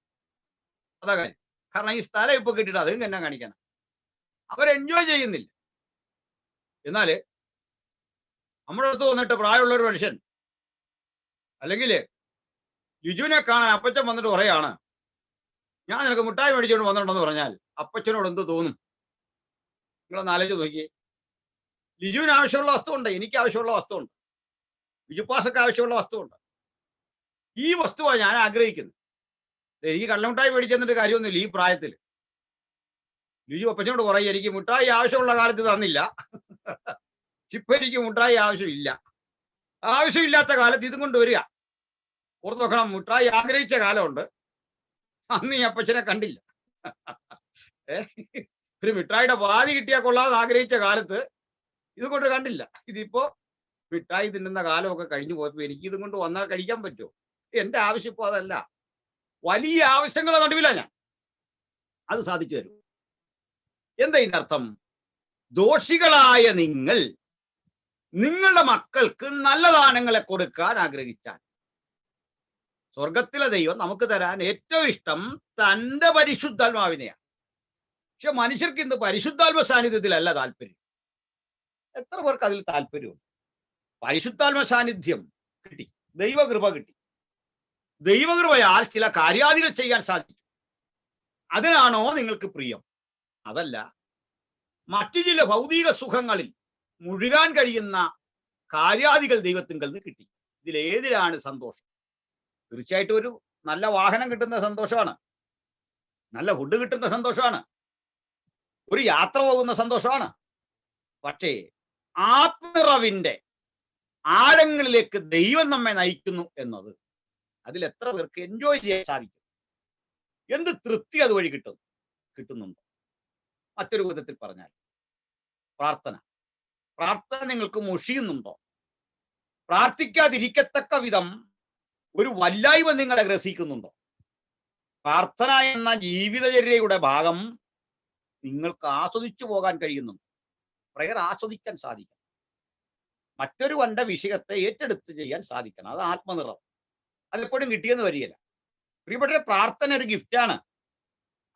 അതാ കാര്യം. കാരണം ഈ സ്ഥലം ഇപ്പൊ കിട്ടിയിട്ട് അതും എന്നാ കാണിക്കാനാ, അവർ എൻജോയ് ചെയ്യുന്നില്ല. എന്നാല് നമ്മുടെ അടുത്ത് വന്നിട്ട് പ്രായമുള്ള ഒരു മനുഷ്യൻ, അല്ലെങ്കിൽ ലിജുവിനെ കാണാൻ അപ്പച്ചൻ വന്നിട്ട് പറയാണ്, ഞാൻ നിനക്ക് മിഠായി മേടിച്ചുകൊണ്ട് വന്നിട്ടുണ്ടെന്ന് പറഞ്ഞാൽ അപ്പച്ചനോട് എന്ത് തോന്നും? നിങ്ങളൊന്ന് ആലോചിച്ച് നോക്കിയേ. ലിജുവിന് ആവശ്യമുള്ള വസ്തുവുണ്ട്, എനിക്ക് ആവശ്യമുള്ള വസ്തുവുണ്ട്, ലിജുപ്പാസക്ക് ആവശ്യമുള്ള വസ്തുവുണ്ട്. ഈ വസ്തുവാണ് ഞാൻ ആഗ്രഹിക്കുന്നത്. എനിക്ക് കള്ളമിഠായി മേടിച്ചെന്നിട്ട് കാര്യമൊന്നുമില്ല ഈ പ്രായത്തിൽ. ലിജു അപ്പച്ചനോട് പറയും, എനിക്ക് മിഠായി ആവശ്യമുള്ള കാലത്ത് തന്നില്ല, ഇപ്പൊ എനിക്ക് മിഠായി ആവശ്യമില്ല. ആവശ്യമില്ലാത്ത കാലത്ത് ഇതും കൊണ്ട് വരിക. ഓർത്ത് നോക്കണം, മിഠായി ആഗ്രഹിച്ച കാലമുണ്ട്, അന്ന് ഈ അപ്പച്ചനെ കണ്ടില്ല. ഒരു മിഠായിയുടെ പാതി കിട്ടിയാൽ കൊള്ളാമെന്ന് ആഗ്രഹിച്ച കാലത്ത് ഇതുകൊണ്ട് കണ്ടില്ല. ഇതിപ്പോ മിഠായി തിന്നുന്ന കാലമൊക്കെ കഴിഞ്ഞു പോയപ്പോ എനിക്ക് ഇതും കൊണ്ട് വന്നാൽ കഴിക്കാൻ പറ്റുമോ? എന്റെ ആവശ്യം ഇപ്പോ അതല്ല. വലിയ ആവശ്യങ്ങളുടെ നടുവിലാണ് ഞാൻ. അത് സാധിച്ചു തരും. എന്താ ഇതിന്റെ അർത്ഥം? ദോഷികളായ നിങ്ങൾ നിങ്ങളുടെ മക്കൾക്ക് നല്ല ദാനങ്ങളെ കൊടുക്കാൻ ആഗ്രഹിച്ചാൽ, സ്വർഗത്തിലെ ദൈവം നമുക്ക് തരാൻ ഏറ്റവും ഇഷ്ടം തന്റെ പരിശുദ്ധാത്മാവിനെയാണ്. പക്ഷെ മനുഷ്യർക്ക് ഇന്ന് പരിശുദ്ധാത്മ സാന്നിധ്യത്തിലല്ല താല്പര്യം. എത്ര പേർക്ക് അതിൽ താല്പര്യമുണ്ട്? പരിശുദ്ധാത്മ സാന്നിധ്യം കിട്ടി, ദൈവകൃപ കിട്ടി, ദൈവകൃപയാൽ ചില കാര്യാദികൾ ചെയ്യാൻ സാധിച്ചു, അതിനാണോ നിങ്ങൾക്ക് പ്രിയം? അതല്ല, മറ്റു ചില ഭൗതിക സുഖങ്ങളിൽ മുഴുകാൻ കഴിയുന്ന കാര്യാദികൾ ദൈവത്തിങ്കൽ നിന്ന് കിട്ടി. ഇതിലേതിലാണ് സന്തോഷം? തീർച്ചയായിട്ടും ഒരു നല്ല വാഹനം കിട്ടുന്ന സന്തോഷമാണ്, നല്ല ഫുഡ് കിട്ടുന്ന സന്തോഷമാണ്, ഒരു യാത്ര പോകുന്ന സന്തോഷമാണ്. പക്ഷേ ആത്മനിറവിന്റെ ആഴങ്ങളിലേക്ക് ദൈവം നമ്മെ നയിക്കുന്നു എന്നത്, അതിൽ എത്ര പേർക്ക് എൻജോയ് ചെയ്യാൻ സാധിക്കും? എന്ത് തൃപ്തി അതുവഴി കിട്ടുന്നുണ്ടോ? മറ്റൊരു വിധത്തിൽ പറഞ്ഞാൽ, പ്രാർത്ഥന നിങ്ങൾക്ക് മുഷിയുന്നുണ്ടോ? പ്രാർത്ഥിക്കാതിരിക്കത്തക്ക വിധം ഒരു വല്ലായ്മ നിങ്ങളെ ഗ്രസിക്കുന്നുണ്ടോ? പ്രാർത്ഥന എന്ന ജീവിതചര്യയുടെ ഭാഗം നിങ്ങൾക്ക് ആസ്വദിച്ചു പോകാൻ കഴിയുന്നുണ്ടോ? പ്രയർ ആസ്വദിക്കാൻ സാധിക്കണം. മറ്റൊരു വണ്ട വിഷയത്തെ ഏറ്റെടുത്ത് ചെയ്യാൻ സാധിക്കണം. അത് ആത്മനിറവ്. അതെപ്പോഴും കിട്ടിയെന്ന് വരികയില്ല. പ്രിയപ്പെട്ട, പ്രാർത്ഥന ഒരു ഗിഫ്റ്റാണ്.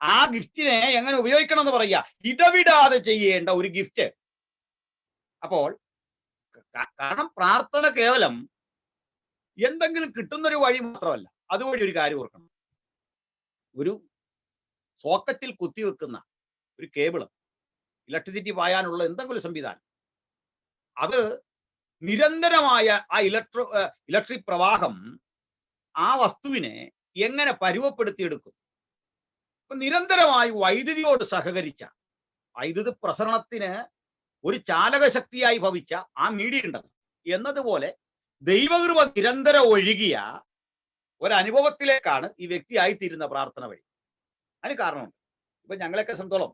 ആ ഗിഫ്റ്റിനെ എങ്ങനെ ഉപയോഗിക്കണം എന്ന് പറയുക, ഇടവിടാതെ ചെയ്യേണ്ട ഒരു ഗിഫ്റ്റ്. അപ്പോൾ കാരണം പ്രാർത്ഥന കേവലം എന്തെങ്കിലും കിട്ടുന്നൊരു വഴി മാത്രമല്ല, അതുവഴി ഒരു കാര്യം ഓർക്കണം. ഒരു സോക്കറ്റിൽ കുത്തിവെക്കുന്ന ഒരു കേബിള്, ഇലക്ട്രിസിറ്റി പായാനുള്ള എന്തെങ്കിലും സംവിധാനം, അത് നിരന്തരമായ ആ ഇലക്ട്രിക് പ്രവാഹം ആ വസ്തുവിനെ എങ്ങനെ പരുവപ്പെടുത്തിയെടുക്കും? അപ്പൊ നിരന്തരമായി വൈദ്യുതിയോട് സഹകരിച്ച, വൈദ്യുതി പ്രസരണത്തിന് ഒരു ചാലകശക്തിയായി ഭവിച്ച ആ മീഡിയ ഉണ്ടല്ലോ, എന്നതുപോലെ ദൈവകൃപ നിരന്തരം ഒഴുകിയ ഒരനുഭവത്തിലേക്കാണ് ഈ വ്യക്തി ആയിത്തീരുന്ന പ്രാർത്ഥന വഴി. അതിന് കാരണമുണ്ട്. ഇപ്പൊ ഞങ്ങളെയൊക്കെ സംബന്ധിച്ചോളം,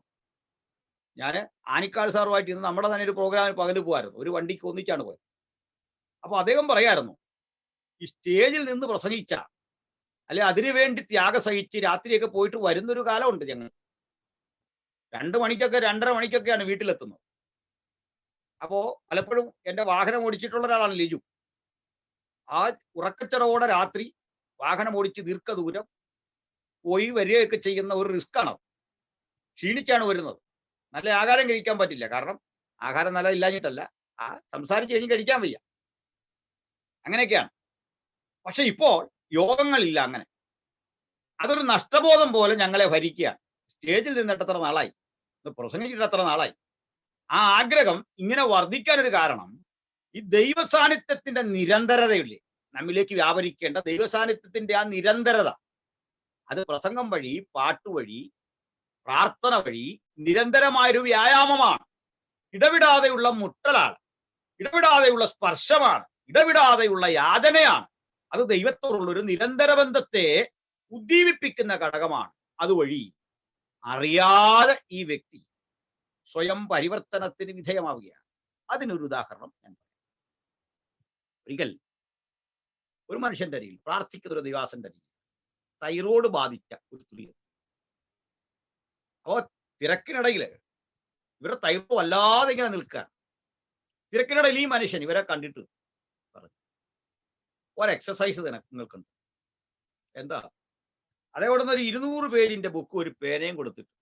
ഞാൻ ആനിക്കാട് സാറുമായിട്ട് ഇന്ന് നമ്മുടെ തന്നെ ഒരു പ്രോഗ്രാമിൽ പകല് പോകായിരുന്നു, ഒരു വണ്ടിക്ക് ഒന്നിച്ചാണ് പോയത്. അപ്പൊ അദ്ദേഹം പറയായിരുന്നു, ഈ സ്റ്റേജിൽ നിന്ന് പ്രസംഗിച്ച, അല്ലെ അതിനുവേണ്ടി ത്യാഗം സഹിച്ച് രാത്രിയൊക്കെ പോയിട്ട് വരുന്നൊരു കാലമുണ്ട്. ഞങ്ങൾ 2 മണിക്കൊക്കെ 2:30 മണിക്കൊക്കെയാണ് വീട്ടിലെത്തുന്നത്. അപ്പോ പലപ്പോഴും എന്റെ വാഹനം ഓടിച്ചിട്ടുള്ള ഒരാളാണ് ലിജു. ആ ഉറക്കച്ചടവോടെ രാത്രി വാഹനം ഓടിച്ച് ദീർഘദൂരം പോയി വരികയൊക്കെ ചെയ്യുന്ന ഒരു റിസ്ക് ആണ്. ക്ഷീണിച്ചാണ് വരുന്നത്. നല്ല ആഹാരം കഴിക്കാൻ പറ്റില്ല. കാരണം ആഹാരം നല്ലതില്ലാഞ്ഞിട്ടല്ല, ആ സംസാരിച്ച് കഴിഞ്ഞ് കഴിക്കാൻ വയ്യ. അങ്ങനെയൊക്കെയാണ്. പക്ഷെ ഇപ്പോൾ യോഗങ്ങളില്ല അങ്ങനെ. അതൊരു നഷ്ടബോധം പോലെ ഞങ്ങളെ ഭരിക്കുകയാണ്. സ്റ്റേജിൽ നിന്നിട്ട് എത്ര നാളായി, പ്രസംഗിച്ചിട്ട് എത്ര നാളായി. ആ ആഗ്രഹം ഇങ്ങനെ വർദ്ധിക്കാനൊരു കാരണം ഈ ദൈവസാന്നിധ്യത്തിന്റെ നിരന്തരതയില്ലേ, നമ്മിലേക്ക് വ്യാപരിക്കേണ്ട ദൈവസാന്നിധ്യത്തിന്റെ ആ നിരന്തരത, അത് പ്രസംഗം വഴി, പാട്ടുവഴി, പ്രാർത്ഥന വഴി നിരന്തരമായൊരു വ്യായാമമാണ്. ഇടവിടാതെയുള്ള മുട്ടലാണ്, ഇടവിടാതെയുള്ള സ്പർശമാണ്, ഇടവിടാതെയുള്ള യാതനയാണ്. അത് ദൈവത്തോടുള്ളൊരു നിരന്തര ബന്ധത്തെ ഉദ്ദീപിപ്പിക്കുന്ന ഘടകമാണ്. അതുവഴി അറിയാതെ ഈ വ്യക്തി സ്വയം പരിവർത്തനത്തിന് വിധേയമാവുകയാണ്. അതിനൊരു ഉദാഹരണം ഞാൻ പറയാം. ഒരിക്കൽ ഒരു മനുഷ്യന്റെ അരികിൽ, പ്രാർത്ഥിക്കുന്ന ഒരു ദൈവാസന്റെ അരികിൽ തൈറോയ്ഡ് ബാധിച്ച ഒരു സ്ത്രീ. അപ്പോ തിരക്കിനിടയിൽ ഇവരുടെ തൈറോയ്ഡ് വല്ലാതെ ഇങ്ങനെ നിൽക്കുകയാണ്. തിരക്കിനിടയിൽ ഈ മനുഷ്യൻ ഇവരെ കണ്ടിട്ട് പറഞ്ഞു, ഒരു എക്സസൈസ് നിങ്ങൾക്കുണ്ട്. എന്താ? അതേപോലെ ഒരു 200 പേജിന്റെ ബുക്ക് ഒരു പേനയും കൊടുത്തിട്ട്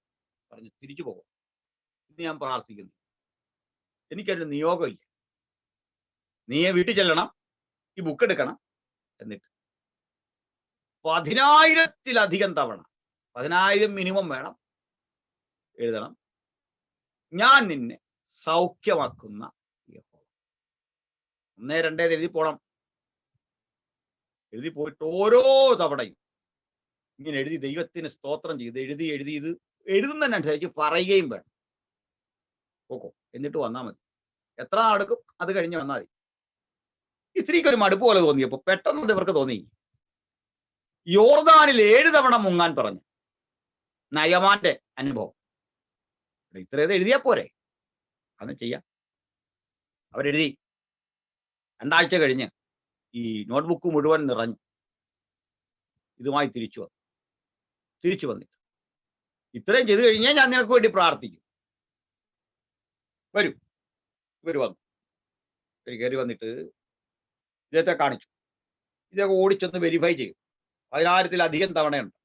പറഞ്ഞു, തിരിച്ചു പോകും, ഇന്ന് ഞാൻ പ്രാർത്ഥിക്കുന്നു, എനിക്കൊരു നിയോഗമില്ല, നീ വീട്ടിൽ ചെല്ലണം, ഈ ബുക്ക് എടുക്കണം, എന്നിട്ട് 10,000-ത്തിലധികം തവണ, 10,000 മിനിമം വേണം, എഴുതണം, ഞാൻ നിന്നെ സൗഖ്യമാക്കുന്ന യഹോവ. 1, 2 എഴുതി പോണം. എഴുതി പോയിട്ട് ഓരോ തവണയും ഇങ്ങനെ എഴുതി ദൈവത്തിന് സ്തോത്രം ചെയ്ത് എഴുതി ഇത് എഴുതുന്നതിനനുസരിച്ച് പറയുകയും വേണം. ഓക്കോ, എന്നിട്ട് വന്നാൽ മതി. എത്ര നാളെടുക്കും അത് കഴിഞ്ഞ് വന്നാൽ മതി. ഈ സ്ത്രീക്ക് ഒരു മടുപ്പ് പോലെ തോന്നിയപ്പോ പെട്ടെന്ന് ഇവർക്ക് തോന്നി, യോർദാനിൽ 7 തവണ മുങ്ങാൻ പറഞ്ഞു നയമാന്റെ അനുഭവം. ഇത്രയത് എഴുതിയാ പോരെ, അന്ന് ചെയ്യാം. അവരെഴുതി. 2 ആഴ്ച കഴിഞ്ഞ് ഈ നോട്ട്ബുക്ക് മുഴുവൻ നിറഞ്ഞു. ഇതുമായി തിരിച്ചു വന്നിട്ട്, ഇത്രയും ചെയ്തു കഴിഞ്ഞാൽ ഞാൻ നിനക്ക് വേണ്ടി പ്രാർത്ഥിക്കും, വരൂ. ഇവർ വന്നു. ഇവർ കയറി വന്നിട്ട് ഇദ്ദേഹത്തെ കാണിച്ചു. ഇദ്ദേഹം ഓടിച്ചൊന്ന് വെരിഫൈ ചെയ്യും. 10,000-ത്തിലധികം തവണയുണ്ട്.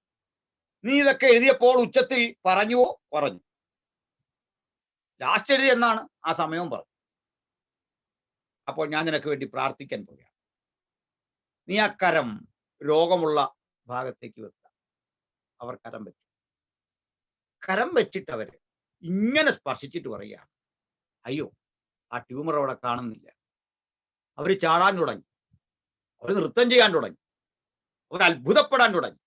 നീ ഇതൊക്കെ എഴുതിയപ്പോൾ ഉച്ചത്തിൽ പറഞ്ഞുവോ? പറഞ്ഞു. ലാസ്റ്റ് എഴുതി എന്നാണ്? ആ സമയവും പറഞ്ഞു. അപ്പോൾ ഞാൻ നിനക്ക് വേണ്ടി പ്രാർത്ഥിക്കാൻ പോവുകയാണ്. നീ ആ കരം രോഗമുള്ള ഭാഗത്തേക്ക് വെക്കുക. അവർ കരം വെച്ചു. കരം വെച്ചിട്ട് അവര് ഇങ്ങനെ സ്പർശിച്ചിട്ട് പറയുകയാണ്, അയ്യോ, ആ ട്യൂമർ അവിടെ കാണുന്നില്ല. അവർ ചാടാൻ തുടങ്ങി, അവർ നൃത്തം ചെയ്യാൻ തുടങ്ങി, അവർ അത്ഭുതപ്പെടാൻ തുടങ്ങി.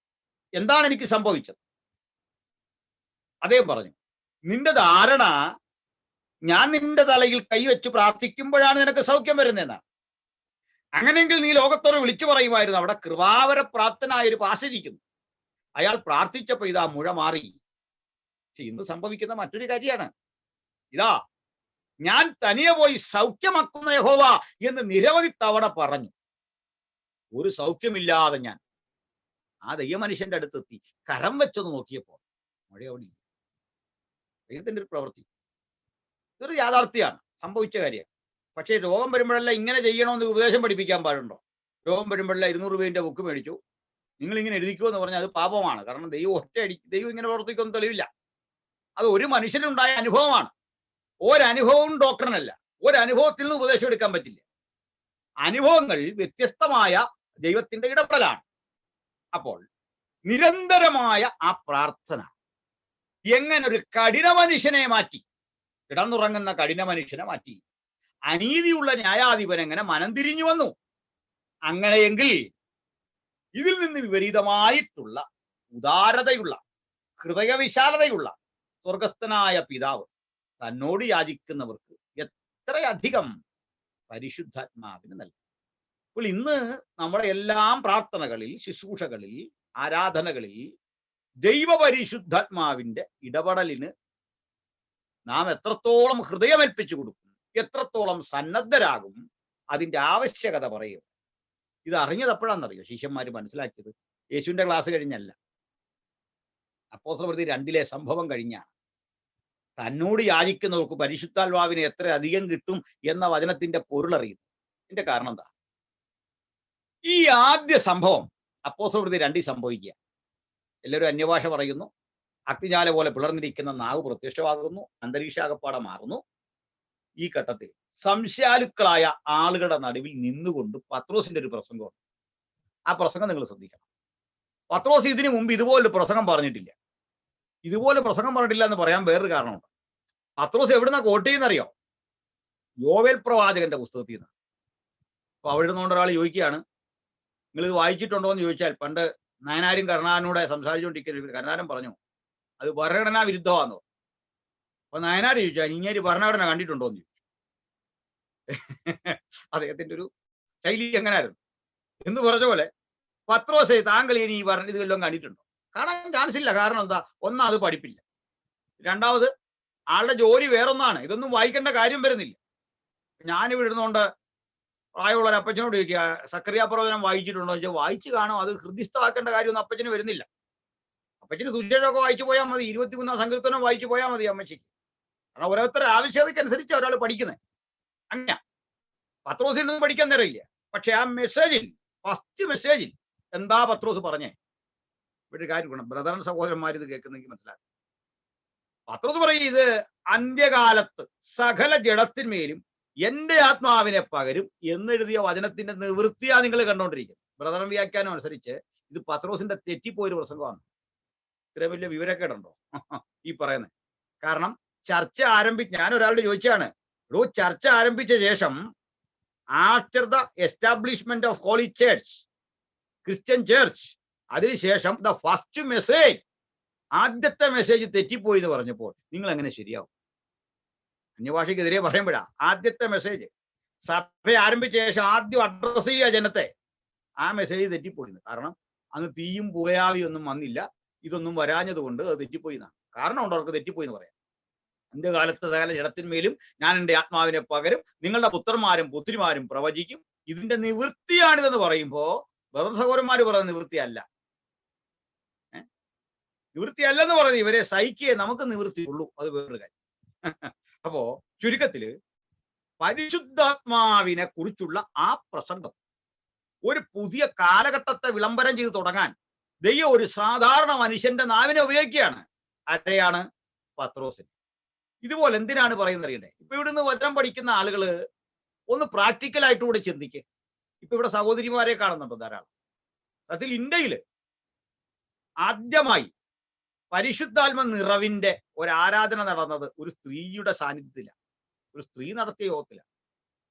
എന്താണ് എനിക്ക് സംഭവിച്ചത്? അദ്ദേഹം പറഞ്ഞു, നിന്റെ ധാരണ ഞാൻ നിന്റെ തലയിൽ കൈവച്ച് പ്രാർത്ഥിക്കുമ്പോഴാണ് നിനക്ക് സൗഖ്യം വരുന്നതെന്നാണ്. അങ്ങനെയെങ്കിൽ നീ ലോകത്തോട് വിളിച്ചു പറയുമായിരുന്നു, അവിടെ കൃപാവര പ്രാപ്തനായ ഒരു പാസ്റ്റരിക്കുന്നു, അയാൾ പ്രാർത്ഥിച്ചപ്പോ ഇതാ മുഴ മാറി. പക്ഷെ ഇന്ന് സംഭവിക്കുന്ന മറ്റൊരു കാര്യമാണ്. ഇതാ ഞാൻ തനിയെ പോയി സൗഖ്യമാക്കുന്ന യഹോവ എന്ന് നിരവധി തവണ പറഞ്ഞു. ഒരു സൗഖ്യമില്ലാതെ ഞാൻ ആ ദൈവമനുഷ്യന്റെ അടുത്തെത്തി കരം വെച്ചൊന്ന് നോക്കിയപ്പോൾ മഴ അവിടെ ഇല്ല. ദൈവത്തിന്റെ ഒരു പ്രവൃത്തി. ഇതൊരു യാഥാർത്ഥ്യമാണ്, സംഭവിച്ച കാര്യമാണ്. പക്ഷേ രോഗം വരുമ്പോഴെല്ലാം ഇങ്ങനെ ചെയ്യണമെന്ന് ഉപദേശം പഠിപ്പിക്കാൻ പാടുണ്ടോ? രോഗം വരുമ്പോഴെല്ലാം 200 പേജിന്റെ ബുക്ക് മേടിച്ചു, നിങ്ങൾ ഇങ്ങനെ എഴുതിക്കുമോ എന്ന് പറഞ്ഞാൽ അത് പാപമാണ്. കാരണം ദൈവം ഇങ്ങനെ പ്രവർത്തിക്കുമെന്ന് തെളിവില്ല. അത് ഒരു മനുഷ്യനുണ്ടായ അനുഭവമാണ്. ഒരനുഭവവും ഡോക്ടറിനല്ല. ഒരനുഭവത്തിൽ നിന്ന് ഉപദേശം എടുക്കാൻ പറ്റില്ല. അനുഭവങ്ങൾ വ്യത്യസ്തമായ ദൈവത്തിന്റെ ഇടപെടലാണ്. അപ്പോൾ നിരന്തരമായ ആ പ്രാർത്ഥന എങ്ങനെ ഒരു കഠിന മനുഷ്യനെ മാറ്റി, കിടന്നുറങ്ങുന്ന കഠിന മനുഷ്യനെ മാറ്റി, അനീതിയുള്ള ന്യായാധിപൻ എങ്ങനെ മനം തിരിഞ്ഞു വന്നു. അങ്ങനെയെങ്കിൽ ഇതിൽ നിന്ന് വിപരീതമായിട്ടുള്ള ഉദാരതയുള്ള ഹൃദയവിശാലതയുള്ള സ്വർഗസ്ഥനായ പിതാവ് തന്നോട് യാചിക്കുന്നവർക്ക് എത്രയധികം പരിശുദ്ധാത്മാവിന് നൽകും. അപ്പോൾ ഇന്ന് നമ്മുടെ എല്ലാം പ്രാർത്ഥനകളിൽ, ശുശ്രൂഷകളിൽ, ആരാധനകളിൽ ദൈവപരിശുദ്ധാത്മാവിന്റെ ഇടപെടലിന് നാം എത്രത്തോളം ഹൃദയമേൽപ്പിച്ചു കൊടുക്കും, എത്രത്തോളം സന്നദ്ധരാകും, അതിന്റെ ആവശ്യകത പറയും. ഇത് അറിഞ്ഞത് എപ്പോഴാണെന്നറിയോ ശിഷ്യന്മാര് മനസ്സിലാക്കിയത്? യേശുവിന്റെ ക്ലാസ് കഴിഞ്ഞല്ല, അപ്പോസ്തലപ്രവൃത്തി 2 സംഭവം കഴിഞ്ഞാണ്. തന്നോട് യാചിക്കുന്നവർക്ക് പരിശുദ്ധാത്മാവിനെ എത്ര അധികം കിട്ടും എന്ന വചനത്തിന്റെ പൊരുളറിയുന്നു. ഇതിന്റെ കാരണം എന്താ? ഈ ആദ്യ സംഭവം അപ്പോസ്തലപ്രവൃത്തി 2 സംഭവിക്കുക. എല്ലാവരും അന്യഭാഷ പറയുന്നു, അഗ്നിജാല പോലെ പിളർന്നിരിക്കുന്ന നാവ് പ്രത്യക്ഷമാകുന്നു, അന്തരീക്ഷാകപ്പാടെ മാറുന്നു. ഈ ഘട്ടത്തിൽ സംശയാലുക്കളായ ആളുകളുടെ നടുവിൽ നിന്നുകൊണ്ട് പത്രോസിന്റെ ഒരു പ്രസംഗമുണ്ട്. ആ പ്രസംഗം നിങ്ങൾ ശ്രദ്ധിക്കണം. പത്രോസ് ഇതിനു മുമ്പ് ഇതുപോലൊരു പ്രസംഗം പറഞ്ഞിട്ടില്ല. ഇതുപോലെ പ്രസംഗം പറഞ്ഞിട്ടില്ല എന്ന് പറയാൻ വേറൊരു കാരണമുണ്ട്. പത്രോസ് എവിടുന്ന കോട്ട് ചെയ്യുന്നറിയോ? യോവേൽ പ്രവാചകന്റെ പുസ്തകത്തിൽ നിന്ന്. അപ്പൊ അവിടെ നിന്നുകൊണ്ട് ഒരാൾ ചോദിക്കുകയാണ്, നിങ്ങൾ ഇത് വായിച്ചിട്ടുണ്ടോ എന്ന് ചോദിച്ചാൽ, പണ്ട് നയനാരും കരുണാകരനോടെ സംസാരിച്ചുകൊണ്ടിരിക്കുന്ന കരുണാകരൻ പറഞ്ഞു അത് ഭരണഘടനാ വിരുദ്ധമാണെന്ന്. അപ്പൊ നയനാർ ചോദിച്ചാൽ ഇങ്ങനെ ഭരണഘടന കണ്ടിട്ടുണ്ടോ എന്ന് ചോദിച്ചു. അദ്ദേഹത്തിന്റെ ഒരു ശൈലി എങ്ങനെയായിരുന്നു എന്ന് പറഞ്ഞ പോലെ പത്രോസേ, താങ്കൾ ഇനി ഈ ഇത് വല്ലതും കണ്ടിട്ടുണ്ടോ? കാണാൻ ചാൻസ് ഇല്ല. കാരണം എന്താ? ഒന്ന്, അത് പഠിപ്പില്ല. രണ്ടാമത്, ആളുടെ ജോലി വേറൊന്നാണ്. ഇതൊന്നും വായിക്കേണ്ട കാര്യം വരുന്നില്ല. ഞാനിവിടെ ഇരുന്നുകൊണ്ട് പ്രായമുള്ള ഒരു അപ്പച്ചനോട് ചോദിക്കുക, സക്കറിയ പ്രവചനം വായിച്ചിട്ടുണ്ടോ ചോദിച്ചാൽ വായിച്ചു കാണും. അത് ഹൃദയസ്ഥമാക്കേണ്ട കാര്യമൊന്നും അപ്പച്ചന് വരുന്നില്ല. അപ്പച്ചന് സുവിശേഷമൊക്കെ വായിച്ചു പോയാൽ മതി, 23 സങ്കീർത്തനം വായിച്ചു പോയാൽ മതി അമ്മച്ചിക്ക്. കാരണം ഓരോരുത്തരുടെ ആവശ്യകതയ്ക്കനുസരിച്ച് ഒരാൾ പഠിക്കുന്നത്. അങ്ങനെ പത്രോസിൽ നിന്നും പഠിക്കാൻ തരയില്ല. പക്ഷെ ആ മെസ്സേജിൽ, ഫസ്റ്റ് മെസ്സേജിൽ എന്താ പത്രോസ് പറഞ്ഞേ? ഇവിടെ ഒരു കാര്യം, ബ്രദറൻ സഹോദരന്മാർ ഇത് കേൾക്കുന്നെങ്കിൽ മനസ്സിലാക്കും. പത്രോസ് പറയും, ഇത് അന്ത്യകാലത്ത് സകല ജഡത്തിന്മേലും എന്റെ ആത്മാവിനെ പകരും എന്നെഴുതിയ വചനത്തിന്റെ നിവൃത്തിയാ നിങ്ങൾ കണ്ടുകൊണ്ടിരിക്കുന്നത്. ബ്രദറൻ വ്യാഖ്യാനം അനുസരിച്ച് ഇത് പത്രോസിന്റെ തെറ്റിപ്പോയൊരു പ്രസംഗമാണ്. ഇത്രയും വലിയ വിവരക്കേടുണ്ടോ ഈ പറയുന്നത്? കാരണം ചർച്ച ഞാൻ ഒരാളോട് ചോദിച്ചാണ്, ചർച്ച ആരംഭിച്ച ശേഷം, after the establishment of holy church, Christian church, അതിനുശേഷം ദ ഫസ്റ്റ് മെസ്സേജ്, ആദ്യത്തെ മെസ്സേജ് തെറ്റിപ്പോയി എന്ന് പറഞ്ഞപ്പോൾ നിങ്ങൾ എങ്ങനെ ശരിയാവും? അന്യഭാഷയ്ക്കെതിരെ പറയുമ്പോഴാ ആദ്യത്തെ മെസ്സേജ് സഭ ആരംഭിച്ച ശേഷം ആദ്യം അഡ്രസ് ചെയ്യുക ജനത്തെ, ആ മെസ്സേജ് തെറ്റിപ്പോയി. കാരണം അന്ന് തീയും പുകയാവിയും ഒന്നും വന്നില്ല. ഇതൊന്നും വരാഞ്ഞത് കൊണ്ട് അത് തെറ്റിപ്പോയി എന്നാണ്. കാരണം ഉണ്ട് അവർക്ക് തെറ്റിപ്പോയി എന്ന് പറയാം. അന്ത്യകാലത്ത് സകല ജഡത്തിന്മേലും ഞാൻ എൻ്റെ ആത്മാവിനെ പകരും, നിങ്ങളുടെ പുത്രന്മാരും പുത്രിമാരും പ്രവചിക്കും, ഇതിന്റെ നിവൃത്തിയാണിതെന്ന് പറയുമ്പോ ബ്രദർ സഹോദരന്മാര് പറയുന്ന നിവൃത്തിയല്ല. നിവൃത്തിയല്ലെന്ന് പറയുന്നത് ഇവരെ സഹിക്കേ നമുക്ക് നിവൃത്തിയുള്ളൂ. അത് വേറൊരു കാര്യം. അപ്പോ ചുരുക്കത്തില് പരിശുദ്ധാത്മാവിനെ കുറിച്ചുള്ള ആ പ്രസംഗം ഒരു പുതിയ കാലഘട്ടത്തെ വിളംബരം ചെയ്ത് തുടങ്ങാൻ ദൈവം ഒരു സാധാരണ മനുഷ്യന്റെ നാവിനെ ഉപയോഗിക്കുകയാണ്. ആരെയാണ്? പത്രോസിന്. ഇതുപോലെ എന്തിനാണ് പറയുന്നത് അറിയണ്ടേ? ഇപ്പൊ ഇവിടുന്ന് വചനം പഠിക്കുന്ന ആളുകള് ഒന്ന് പ്രാക്ടിക്കലായിട്ട് കൂടെ ചിന്തിക്ക്. ഇപ്പൊ ഇവിടെ സഹോദരിമാരെ കാണുന്നുണ്ടോ ധാരാളം. അതിൽ ഇന്ത്യയില് ആദ്യമായി പരിശുദ്ധാത്മ നിറവിന്റെ ഒരു ആരാധന നടന്നത് ഒരു സ്ത്രീയുടെ സാന്നിധ്യത്തിലാണ്. ഒരു സ്ത്രീ നടത്തിയ യോഗത്തില.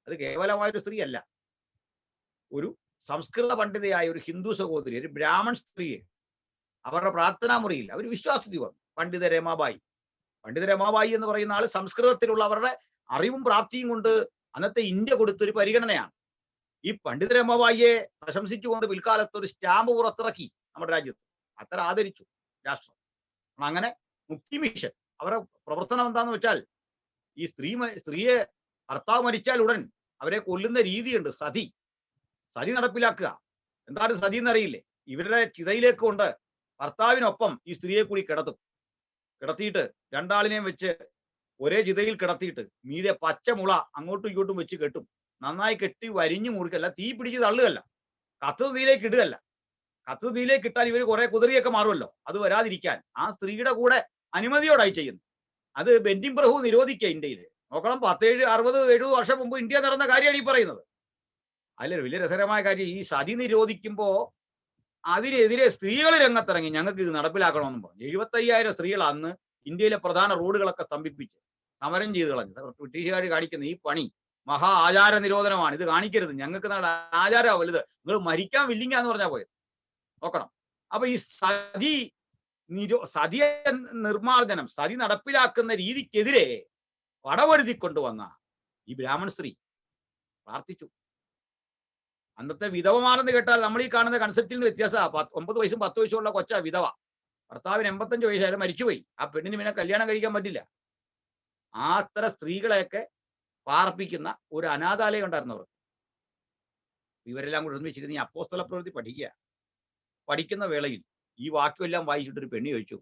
അത് കേവലമായൊരു സ്ത്രീ അല്ല. ഒരു സംസ്കൃത പണ്ഡിതയായ ഒരു ഹിന്ദു സഹോദരി, ഒരു ബ്രാഹ്മൺ സ്ത്രീയെ അവരുടെ പ്രാർത്ഥനാ മുറിയിൽ അവർ വിശ്വാസത്തിൽ വന്നു. പണ്ഡിത രമാബായി എന്ന് പറയുന്ന ആള് സംസ്കൃതത്തിലുള്ള അവരുടെ അറിവും പ്രാപ്തിയും കൊണ്ട് അന്നത്തെ ഇന്ത്യ കൊടുത്തൊരു പരിഗണനയാണ്. ഈ പണ്ഡിത രമാബായിയെ പ്രശംസിച്ചുകൊണ്ട് പിൽക്കാലത്ത് ഒരു സ്റ്റാമ്പ് പുറത്തിറക്കി നമ്മുടെ രാജ്യത്ത്. അത്ര ആദരിച്ചു രാഷ്ട്രം. അങ്ങനെ മുക്തി മിഷൻ അവരുടെ പ്രവർത്തനം എന്താന്ന് വെച്ചാൽ, ഈ സ്ത്രീയെ ഭർത്താവ് മരിച്ചാൽ ഉടൻ അവരെ കൊല്ലുന്ന രീതിയുണ്ട്. സതി നടപ്പിലാക്കുക. എന്താണ് സതി എന്നറിയില്ലേ? ഇവരുടെ ചിതയിലേക്ക് കൊണ്ട് ഭർത്താവിനൊപ്പം ഈ സ്ത്രീയെ കൂടി കിടത്തിയിട്ട് രണ്ടാളിനെയും വെച്ച് ഒരേ ചിതയിൽ കിടത്തിയിട്ട് മീതെ പച്ചമുള അങ്ങോട്ടും ഇങ്ങോട്ടും വെച്ച് കെട്ടും. നന്നായി കെട്ടി വരിഞ്ഞു മുറുക്കല്ല, തീ പിടിച്ച് തള്ളുകയല്ല, കത്ത് തീയിലേക്ക് ഇടുകയല്ല. കത്ത് തീയിലേക്ക് ഇട്ടാൽ ഇവർ കുറെ കുതിരിയൊക്കെ മാറുമല്ലോ, അത് വരാതിരിക്കാൻ ആ സ്ത്രീയുടെ കൂടെ അനുമതിയോടായി ചെയ്യുന്നു. അത് ബെന്റിം പ്രഭു നിരോധിക്കുക ഇന്ത്യയിൽ. നോക്കണം, 60-70 വർഷം മുമ്പ് ഇന്ത്യ നടന്ന കാര്യമാണ് ഈ പറയുന്നത്. അതിലൊരു വലിയ രസകരമായ കാര്യം, ഈ സതി നിരോധിക്കുമ്പോ അതിനെതിരെ സ്ത്രീകൾ രംഗത്തിറങ്ങി, ഞങ്ങൾക്ക് ഇത് നടപ്പിലാക്കണമെന്നും പറഞ്ഞു. 75,000 സ്ത്രീകൾ അന്ന് ഇന്ത്യയിലെ പ്രധാന റോഡുകളൊക്കെ സ്തംഭിപ്പിച്ച് സമരം ചെയ്ത് കളഞ്ഞു. ബ്രിട്ടീഷുകാർ കാണിക്കുന്ന ഈ പണി മഹാ ആചാര നിരോധനമാണ്, ഇത് കാണിക്കരുത്, ഞങ്ങൾക്ക് നിങ്ങളുടെ ആചാരമാണ് വലുത്, നിങ്ങൾ മരിക്കാൻ വില്ലിങ്ങാന്ന് പറഞ്ഞാൽ പോയത്. നോക്കണം. അപ്പൊ ഈ സതി നിർമാർജനം, സതി നടപ്പിലാക്കുന്ന രീതിക്കെതിരെ പടവരുതിക്കൊണ്ടുവന്ന ഈ ബ്രാഹ്മൺ സ്ത്രീ പ്രാർത്ഥിച്ചു. അന്നത്തെ വിധവമാണെന്ന് കേട്ടാൽ നമ്മൾ ഈ കാണുന്ന കൺസെപ്റ്റിൽ നിന്ന് വ്യത്യാസമാണ്. 9 വയസ്സും 10 വയസ്സുള്ള കൊച്ച വിധവ, ഭർത്താവിന് 85 വയസ്സായാലും മരിച്ചുപോയി. ആ പെണ്ണിന് പിന്നെ കല്യാണം കഴിക്കാൻ പറ്റില്ല. ആ അത്തരം സ്ത്രീകളെയൊക്കെ പാർപ്പിക്കുന്ന ഒരു അനാഥാലയം ഉണ്ടായിരുന്നവർ. ഇവരെല്ലാം കൂടെ ഒരുമിച്ചിരുന്ന് ഈ അപ്പോസ്തല പ്രവൃത്തി പഠിക്കുന്ന വേളയിൽ ഈ വാക്യമെല്ലാം വായിച്ചിട്ടൊരു പെണ്ണ് ചോദിച്ചു,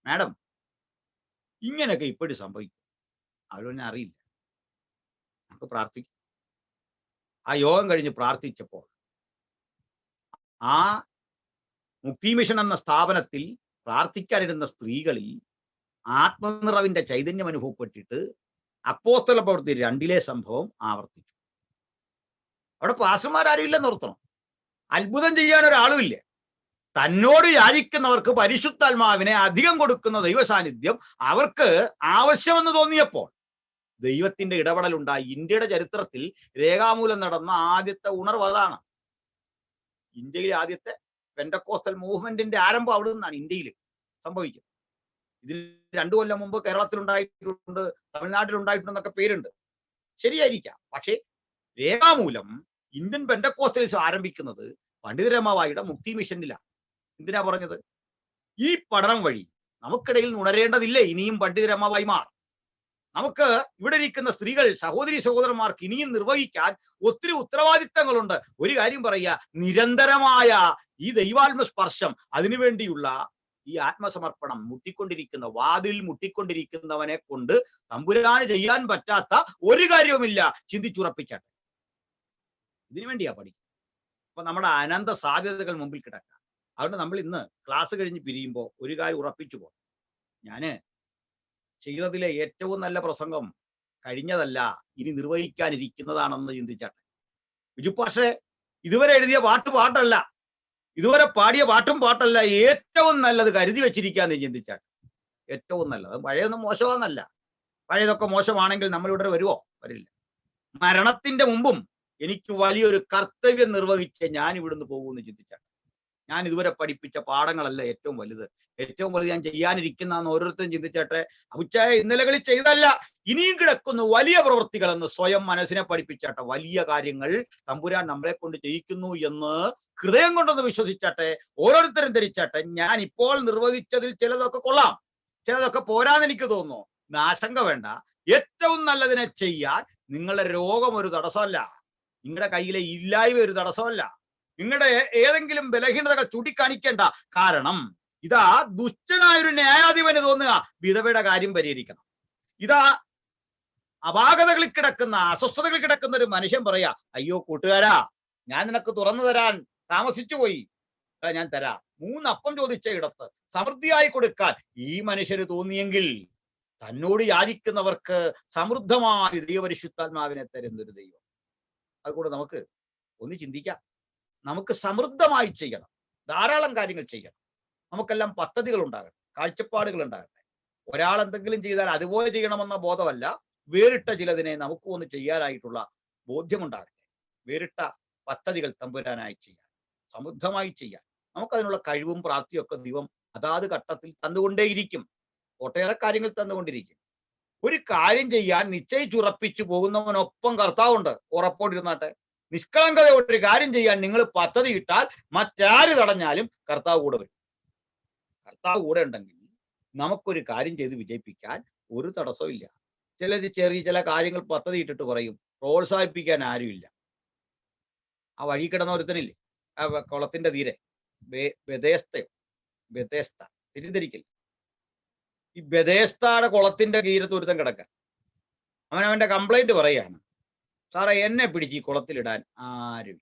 മാഡം ഇങ്ങനെയൊക്കെ ഇപ്പോഴും സംഭവിക്കും? അവരൊന്നും അറിയില്ല, നമുക്ക് പ്രാർത്ഥിക്കും. ആ യോഗം കഴിഞ്ഞ് പ്രാർത്ഥിച്ചപ്പോൾ ആ മുക്തി മിഷൻ എന്ന സ്ഥാപനത്തിൽ പ്രാർത്ഥിക്കാനിരുന്ന സ്ത്രീകളിൽ ആത്മനിറവിന്റെ ചൈതന്യം അനുഭവപ്പെട്ടിട്ട് അപ്പോസ്തല പ്രവൃത്തി 2 സംഭവം ആവർത്തിച്ചു. അവിടെ പാസ്റ്റർമാരും ഇല്ലെന്ന് ഓർത്തണം. അത്ഭുതം ചെയ്യാൻ ഒരാളുമില്ല. തന്നോട് യാചിക്കുന്നവർക്ക് പരിശുദ്ധാത്മാവിനെ അധികം കൊടുക്കുന്ന ദൈവ സാന്നിധ്യം അവർക്ക് ആവശ്യമെന്ന് തോന്നിയപ്പോൾ ദൈവത്തിന്റെ ഇടപെടൽ ഉണ്ടായി. ഇന്ത്യയുടെ ചരിത്രത്തിൽ രേഖാമൂലം നടന്ന ആദ്യത്തെ ഉണർവ് അതാണ്. ഇന്ത്യയിലെ ആദ്യത്തെ പെന്റക്കോസ്റ്റൽ മൂവ്മെന്റിന്റെ ആരംഭം അവിടെ നിന്നാണ് ഇന്ത്യയിൽ സംഭവിക്കുന്നത്. ഇതിൽ 2 കൊല്ലം മുമ്പ് കേരളത്തിൽ ഉണ്ടായിട്ടുണ്ട്, തമിഴ്നാട്ടിൽ ഉണ്ടായിട്ടുണ്ടെന്നൊക്കെ പേരുണ്ട്. ശരിയായിരിക്കാം. പക്ഷേ രേഖാമൂലം ഇന്ത്യൻ പെന്റക്കോസ്റ്റൽസ് ആരംഭിക്കുന്നത് പണ്ഡിതരമാവായിയുടെ മുക്തി മിഷനിലാണ്. എന്തിനാ പറഞ്ഞത്? ഈ പഠനം വഴി നമുക്കിടയിൽ ഉണരേണ്ടതില്ലേ ഇനിയും പണ്ഡിതരമാവായിമാർ? നമുക്ക് ഇവിടെ ഇരിക്കുന്ന സ്ത്രീകൾ, സഹോദരി സഹോദരന്മാർക്ക് ഇനിയും നിർവഹിക്കാൻ ഒത്തിരി ഉത്തരവാദിത്തങ്ങളുണ്ട്. ഒരു കാര്യം പറയുക, നിരന്തരമായ ഈ ദൈവാത്മ സ്പർശം, അതിനുവേണ്ടിയുള്ള ഈ ആത്മസമർപ്പണം വാതിൽ മുട്ടിക്കൊണ്ടിരിക്കുന്നവനെ കൊണ്ട് തമ്പുരാന് ചെയ്യാൻ പറ്റാത്ത ഒരു കാര്യവുമില്ല. ചിന്തിച്ചുറപ്പിച്ചാട്ടെ. ഇതിനു വേണ്ടിയാ പഠിക്കുക. അപ്പൊ നമ്മുടെ അനന്ത സാധ്യതകൾ മുമ്പിൽ കിടക്കുക. അതുകൊണ്ട് നമ്മൾ ഇന്ന് ക്ലാസ് കഴിഞ്ഞ് പിരിയുമ്പോൾ ഒരു കാര്യം ഉറപ്പിച്ചു പോകും. ഞാന് ചെയ്തതിലെ ഏറ്റവും നല്ല പ്രസംഗം കഴിഞ്ഞതല്ല, ഇനി നിർവഹിക്കാനിരിക്കുന്നതാണെന്ന് ചിന്തിച്ചാട്ടെ. ബിജു പാഷേ ഇതുവരെ എഴുതിയ പാട്ടല്ല, ഇതുവരെ പാടിയ പാട്ടല്ല, ഏറ്റവും നല്ലത് കരുതി വെച്ചിരിക്കാന്ന് ചിന്തിച്ചാട്ടെ. ഏറ്റവും നല്ലത്. പഴയൊന്നും മോശമാണെന്നല്ല. പഴയതൊക്കെ മോശമാണെങ്കിൽ നമ്മളിവിടെ വരുമോ? വരില്ല. മരണത്തിന്റെ മുമ്പും എനിക്ക് വലിയൊരു കർത്തവ്യം നിർവഹിച്ച് ഞാൻ ഇവിടുന്ന് പോകുമെന്ന് ചിന്തിച്ചാട്ടെ. ഞാൻ ഇതുവരെ പഠിപ്പിച്ച പാഠങ്ങളല്ല ഏറ്റവും വലുത്. ഏറ്റവും വലുത് ഞാൻ ചെയ്യാനിരിക്കുന്ന ഓരോരുത്തരും ചിന്തിച്ചാട്ടെ. അബുച്ചായ ഇന്നലകളിൽ ചെയ്തല്ല, ഇനിയും കിടക്കുന്ന വലിയ പ്രവൃത്തികൾ എന്ന് സ്വയം മനസ്സിനെ പഠിപ്പിച്ചാട്ടെ. വലിയ കാര്യങ്ങൾ തമ്പുരാൻ നമ്മളെ കൊണ്ട് ചെയ്യിക്കുന്നു എന്ന് ഹൃദയം കൊണ്ടൊന്ന് വിശ്വസിച്ചാട്ടെ. ഓരോരുത്തരും ധരിച്ചാട്ടെ, ഞാൻ ഇപ്പോൾ നിർവഹിച്ചതിൽ ചിലതൊക്കെ കൊള്ളാം, ചിലതൊക്കെ പോരാന്ന് എനിക്ക് തോന്നുന്നു. ആശങ്ക വേണ്ട. ഏറ്റവും നല്ലതിനെ ചെയ്യാൻ നിങ്ങളുടെ രോഗം ഒരു തടസ്സമല്ല, നിങ്ങളുടെ കയ്യിലെ ഇല്ലായ്മ ഒരു തടസ്സമല്ല, നിങ്ങളുടെ ഏതെങ്കിലും ബലഹീനതകൾ ചൂണ്ടിക്കാണിക്കേണ്ട. കാരണം ഇതാ ദുഷ്ടനായൊരു ന്യായാധിപന് തോന്നുക വിധവയുടെ കാര്യം പരിഹരിക്കണം. ഇതാ അപാകതകളിൽ കിടക്കുന്ന, അസ്വസ്ഥതകളിൽ കിടക്കുന്ന ഒരു മനുഷ്യൻ പറയാ, അയ്യോ കൂട്ടുകാരാ, ഞാൻ നിനക്ക് തുറന്നു തരാൻ താമസിച്ചു പോയി, ഞാൻ തരാം. 3 അപ്പം ചോദിച്ച ഇടത്ത് സമൃദ്ധിയായി കൊടുക്കാൻ ഈ മനുഷ്യന് തോന്നിയെങ്കിൽ തന്നോട് യാചിക്കുന്നവർക്ക് സമൃദ്ധമായ ദൈവപരിശുദ്ധാത്മാവിനെ തരുന്നൊരു ദൈവം. അതുകൊണ്ട് നമുക്ക് ഒന്ന് ചിന്തിക്കാം. നമുക്ക് സമൃദ്ധമായി ചെയ്യണം, ധാരാളം കാര്യങ്ങൾ ചെയ്യണം. നമുക്കെല്ലാം പദ്ധതികൾ ഉണ്ടാകട്ടെ, കാഴ്ചപ്പാടുകൾ ഉണ്ടാകട്ടെ. ഒരാൾ എന്തെങ്കിലും ചെയ്താൽ അതുപോലെ ചെയ്യണമെന്ന ബോധമല്ല, വേറിട്ട ചിലതിനെ നമുക്ക് ഒന്ന് ചെയ്യാനായിട്ടുള്ള ബോധ്യമുണ്ടാകട്ടെ. വേറിട്ട പദ്ധതികൾ തമ്പുരാനായി ചെയ്യാൻ, സമൃദ്ധമായി ചെയ്യാൻ നമുക്കതിനുള്ള കഴിവും പ്രാപ്തിയും ഒക്കെ ദൈവം അതാത് ഘട്ടത്തിൽ തന്നുകൊണ്ടേയിരിക്കും. ഒട്ടേറെ കാര്യങ്ങൾ തന്നുകൊണ്ടിരിക്കും. ഒരു കാര്യം ചെയ്യാൻ നിശ്ചയിച്ചുറപ്പിച്ചു പോകുന്നവനൊപ്പം കർത്താവുണ്ട്, ഉറപ്പോടിരുന്നാട്ടെ. നിഷ്കളങ്കതയോടെ ഒരു കാര്യം ചെയ്യാൻ നിങ്ങൾ പദ്ധതി ഇട്ടാൽ മറ്റാര് തടഞ്ഞാലും കർത്താവ് കൂടെ വരും. കർത്താവ് കൂടെ ഉണ്ടെങ്കിൽ നമുക്കൊരു കാര്യം ചെയ്ത് വിജയിപ്പിക്കാൻ ഒരു തടസ്സവും ഇല്ല. ചില കാര്യങ്ങൾ പദ്ധതി ഇട്ടിട്ട് പറയും, പ്രോത്സാഹിപ്പിക്കാൻ ആരുമില്ല. ആ വഴി കിടന്ന ഒരുത്തനില്ലേ, ആ കുളത്തിന്റെ തീരെ ബെതേസ്ത തിരിതിരിക്കൽ, ഈ ബെതേസ്തയുടെ കുളത്തിന്റെ തീരത്ത് ഒരുത്തൻ കിടക്കാൻ അവനവന്റെ കംപ്ലൈന്റ് പറയാണ്, സാറേ എന്നെ പിടിച്ച് ഈ കുളത്തിലിടാൻ ആരും.